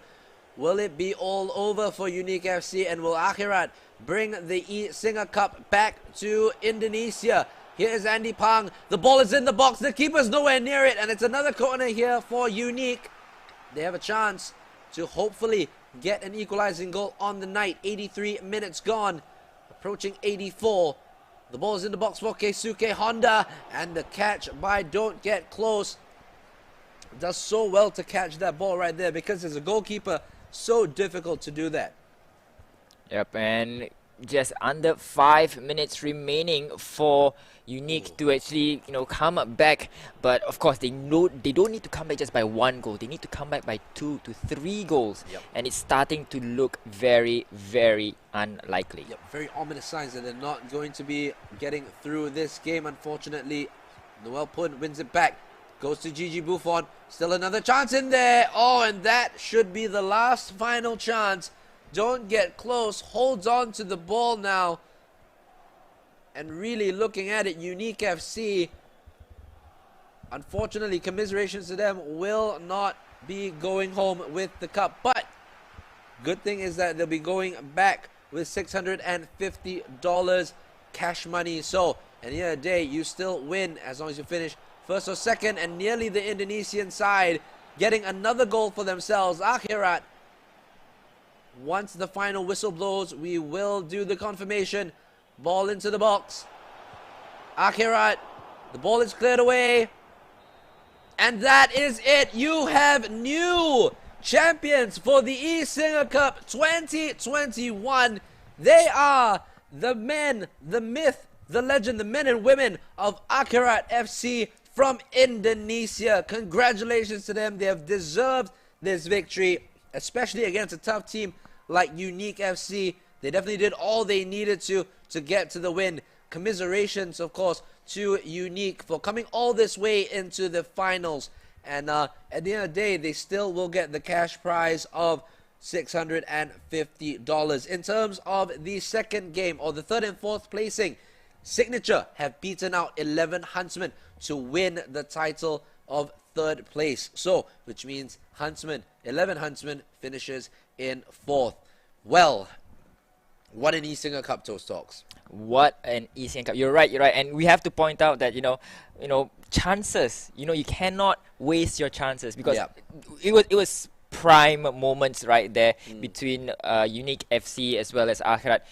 Will it be all over for Unique FC, and will Akhirat bring the eSingaCup back to Indonesia? Here is Andy Pang. The ball is in the box. The keeper's nowhere near it, and it's another corner here for Unique. They have a chance to hopefully get an equalizing goal on the night. 83 minutes gone, approaching 84. The ball is in the box for Keisuke Honda, and the catch by Don't Get Close. Does so well to catch that ball right there, because as a goalkeeper, so difficult to do that. Yep, and just under 5 minutes remaining for Unique to actually, come back. But of course, they don't need to come back just by 1 goal. They need to come back by 2 to 3 goals. Yep. And it's starting to look very, very unlikely. Yep, very ominous signs that they're not going to be getting through this game, unfortunately. Noel Pun wins it back. Goes to Gigi Buffon. Still another chance in there. Oh, and that should be the last final chance. Don't Get Close. Holds on to the ball now. And really looking at it, Unique FC, unfortunately, commiserations to them, will not be going home with the cup. But good thing is that they'll be going back with $650 cash money. So at the end of the day, you still win as long as you finish first or second, and nearly the Indonesian side getting another goal for themselves. Akhirat, once the final whistle blows, we will do the confirmation. Ball into the box. Akhirat, the ball is cleared away. And that is it. You have new champions for the eSingaCup 2021. They are the men, the myth, the legend, the men and women of Akhirat FC from Indonesia. Congratulations to them. They have deserved this victory, especially against a tough team like Unique FC. They definitely did all they needed to get to the win. Commiserations, of course, to Unique for coming all this way into the finals. And at the end of the day, they still will get the cash prize of $650. In terms of the second game, or the third and fourth placing, Signature have beaten out 11 Huntsmen to win the title of third place. So, which means 11 Huntsmen finishes in fourth. Well, what an eSingaCup, Toast Talks. What an eSingaCup. You're right. And we have to point out that, chances, you cannot waste your chances, because it was prime moments right there between Unique FC as well as Akhirat.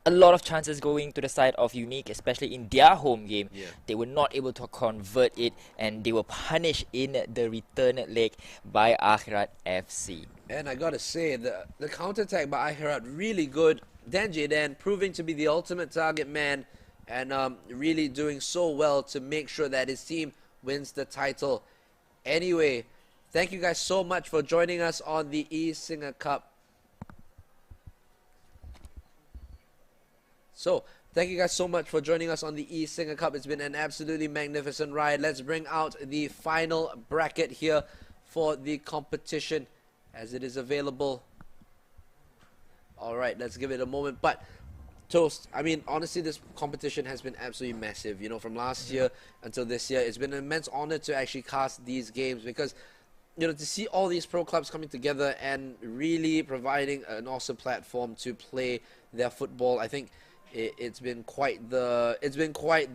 A lot of chances going to the side of Unique, especially in their home game. They were not able to convert it, and they were punished in the return leg by Akhirat FC. And I gotta say, the counter-attack by Akhirat, really good. Dan Jayden proving to be the ultimate target man, and really doing so well to make sure that his team wins the title. Anyway, thank you guys so much for joining us on the eSingaCup. So, thank you guys so much for joining us on the eSingaCup. It's been an absolutely magnificent ride. Let's bring out the final bracket here for the competition as it is available. Alright, let's give it a moment. But, Toast, I mean, honestly, this competition has been absolutely massive. From last year until this year, it's been an immense honor to actually cast these games, because, to see all these pro clubs coming together and really providing an awesome platform to play their football, I think it's been quite the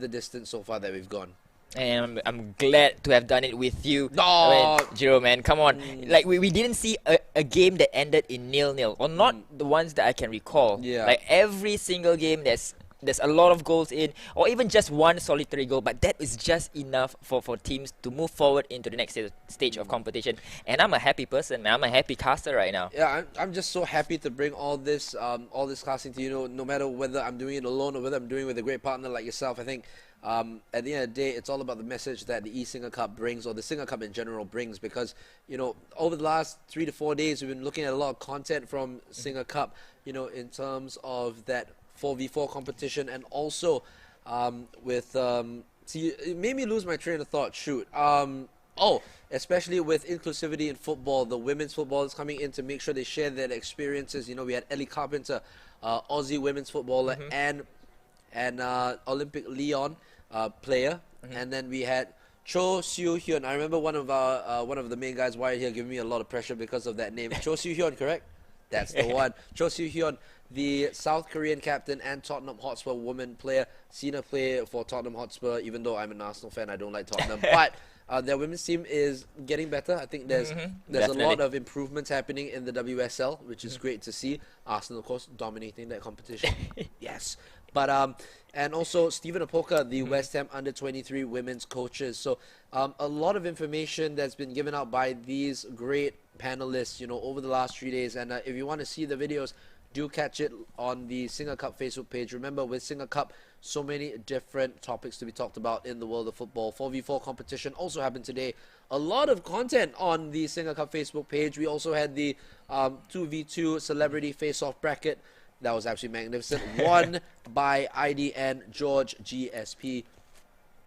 distance so far that we've gone. And I'm glad to have done it with you. No, Jiro, man, come on. Like, we didn't see a game that ended in 0-0, or not the ones that I can recall. Like, every single game there's a lot of goals in, or even just one solitary goal, but that is just enough for teams to move forward into the next stage of competition. And I'm a happy person, man. I'm a happy caster right now. Yeah, I'm just so happy to bring all this casting to you. No matter whether I'm doing it alone or whether I'm doing it with a great partner like yourself. I think at the end of the day, it's all about the message that the eSingaCup brings, or the SingaCup in general brings, because over the last 3 to 4 days, we've been looking at a lot of content from SingaCup, in terms of that 4v4 competition, and also with see, it made me lose my train of thought. Shoot. Especially with inclusivity in football, the women's football is coming in to make sure they share their experiences. We had Ellie Carpenter, Aussie women's footballer, and Olympic Lyon player, and then we had Cho Siu Hyun. I remember one of the main guys wired here giving me a lot of pressure because of that name. Cho Siu Hyun, correct? That's the one. Cho Soo-hyun, the South Korean captain and Tottenham Hotspur woman player, seen her play for Tottenham Hotspur. Even though I'm an Arsenal fan, I don't like Tottenham. But their women's team is getting better. I think there's a Definitely. lot of improvements happening in the WSL, which is great to see. Arsenal, of course, dominating that competition. Yes. But and also Stephen Apoka, the West Ham under-23 women's coaches. So a lot of information that's been given out by these great panelists, you know, over the last 3 days. And if you want to see the videos, do catch it on the SingaCup Facebook page. Remember, with SingaCup, so many different topics to be talked about in the world of football. 4v4 competition also happened today. A lot of content on the SingaCup Facebook page. We also had the 2v2 celebrity face-off bracket. That was absolutely magnificent. Won by IDN George GSP.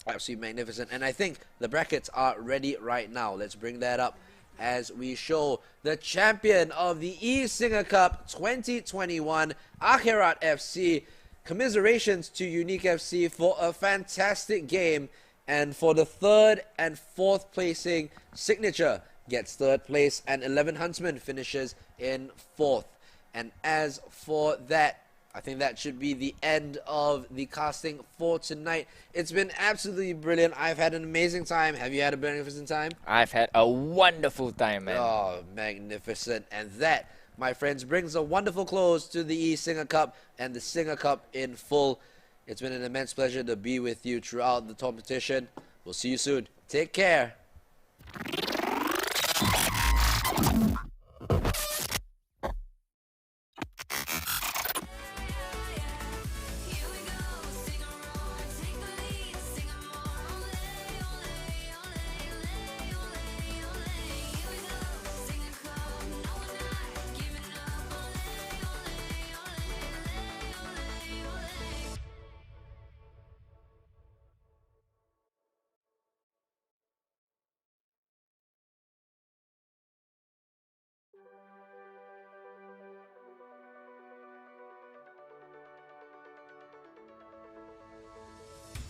Absolutely magnificent. And I think the brackets are ready right now. Let's bring that up as we show the champion of the eSingaCup 2021, Akhirat FC. Commiserations to Unique FC for a fantastic game. And for the third and fourth placing, Signature gets third place and 11 Huntsman finishes in fourth. And as for that, I think that should be the end of the casting for tonight. It's been absolutely brilliant. I've had an amazing time. Have you had a magnificent time? I've had a wonderful time, man. Oh, magnificent. And that, my friends, brings a wonderful close to the eSingaCup and the SingaCup in full. It's been an immense pleasure to be with you throughout the competition. We'll see you soon. Take care. Here we go, sing a roar, take the lead, sing a more, ole, ole, ole, ole, ole, ole. Here we go, sing a cup, no we're not giving up, ole, ole, ole, ole, ole, ole.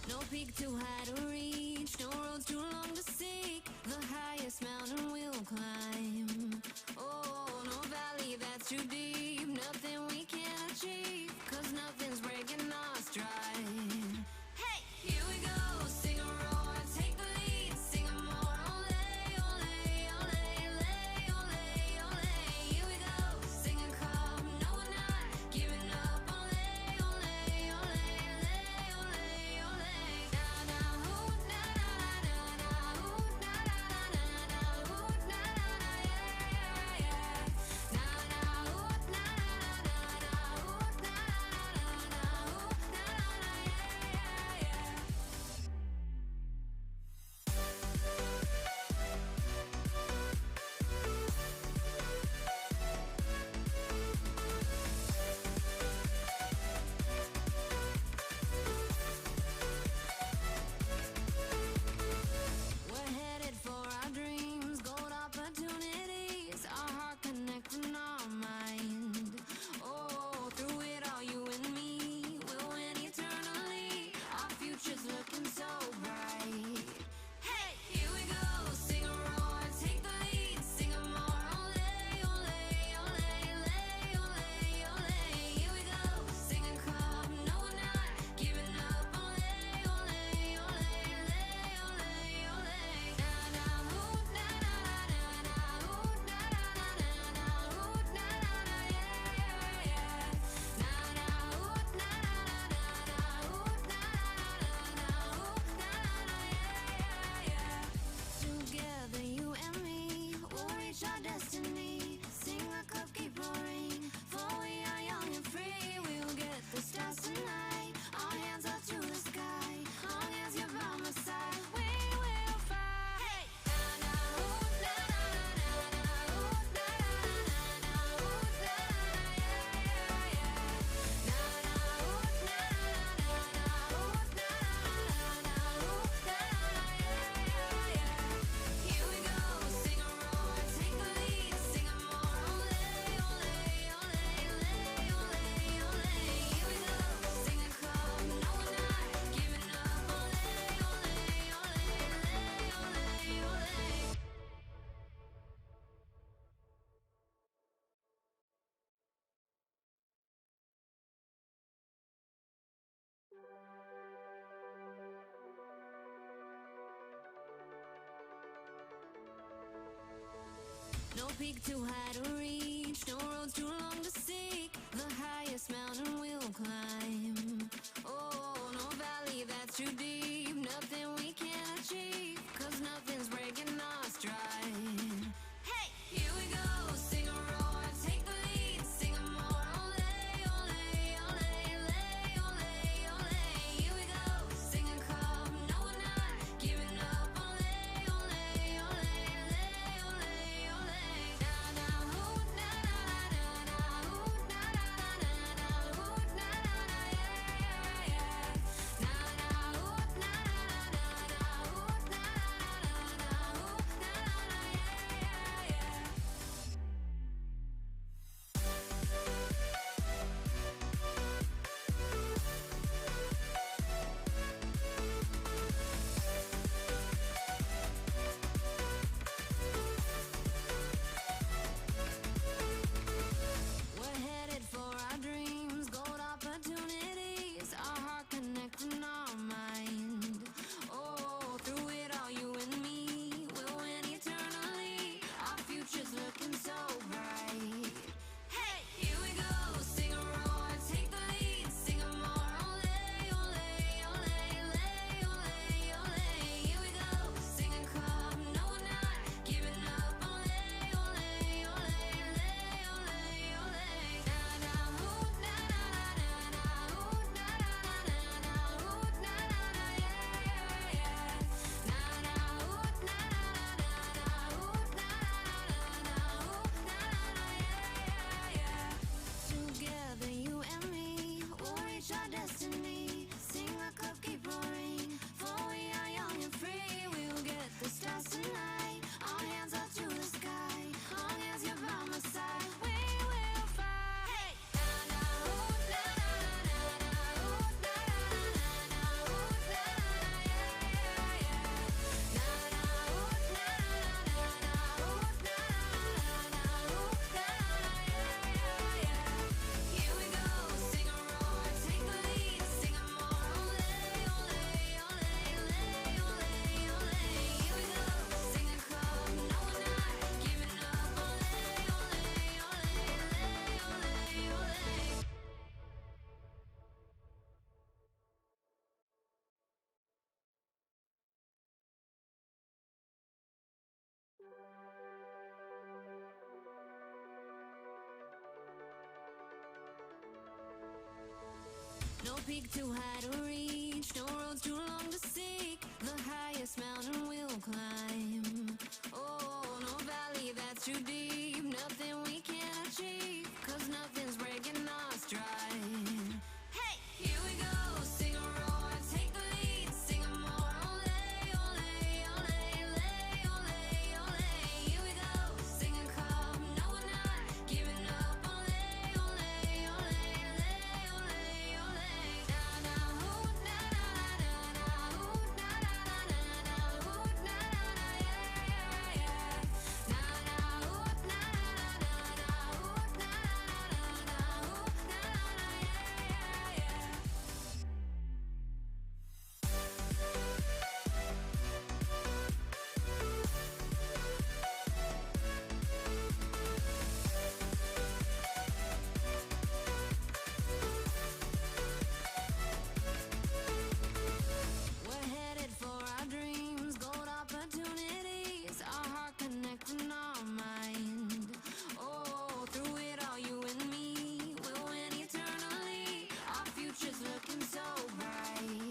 No peak too high to reach, no roads too long to seek. The highest mountain we'll climb. Oh, no valley that's too deep, nothing we can't achieve, 'cause nothing's breaking our stride. Hey, here we go, sing a roar, take the lead, sing a more, ole, ole, ole, ole, ole, ole. Here we go, sing a cup, no we're not giving up, ole, ole, ole, ole, ole, ole. Na na ooh na na na na ooh na na na na ooh na na na yeah yeah. Na na ooh na na na na ooh na No peak too high to reach, no roads too long to seek. The highest mountain we'll climb. Oh, no valley that's too deep, nothing we can't achieve. Cause nothing's breaking our stride. Hey, here we go, sing a roar, take the lead, sing a more. Ole, ole, ole, ole, ole, ole. Here we go, SingaCup, no we're not giving up. Ole, ole, ole, ole, ole, ole. Na na hoo, na na na na hoo, na na na na hoo, na na yeah yeah yeah. Na na hoo, na na na na hoo, na na hoo, na yeah yeah yeah. We're headed for our dreams, gold opportunities, our heart connecting our mind. Oh, through it all, you and me will win eternally. Our future's looking so bright. Hey, here we go, sing a roar, take the lead, sing a more. Ole, ole, ole, ole, ole, ole. Here we go, SingaCup, no we're not giving up. Ole, ole, ole, ole, ole, ole. Na na hoo, na na na hoo, na na hoo, na yeah yeah yeah. Na na hoo, na na hoo, na hoo, na yeah yeah yeah. Together, you and me, we'll reach our destiny. SingaCup, keep roaring, for we are young and free. We'll get the stars tonight, our hands up to the sky. Long as you're by my side, we will fly. Hey, na na hoo, na na na hoo, na na hoo, na yeah yeah yeah. Na na hoo, na na hoo, na hoo, na yeah yeah yeah. Here we go, sing a roar, take the lead, sing a more. Ole, ole, ole, ole, ole, ole. Here we go, SingaCup, no we're not giving up. Ole, ole, ole, ole, ole, ole. No peak too high to reach, no roads too long to seek. The highest mountain we'll climb. Oh, no valley that's too deep, nothing we can't achieve. Cause nothing's breaking our stride. Hey, here we go, sing a roar, take the lead, sing a more. Ole, ole, ole, ole, ole, ole. Here we go, SingaCup, no we're not giving up. Ole, ole, ole, ole, ole, ole. Na na hoo, na na na hoo, na na hoo, na yeah yeah yeah. Na na hoo, na na hoo, na hoo, na yeah yeah yeah. We're headed for our dreams, gold opportunities, our heart connecting our mind. Oh, through it all, you and me will win eternally. Our future's looking so bright.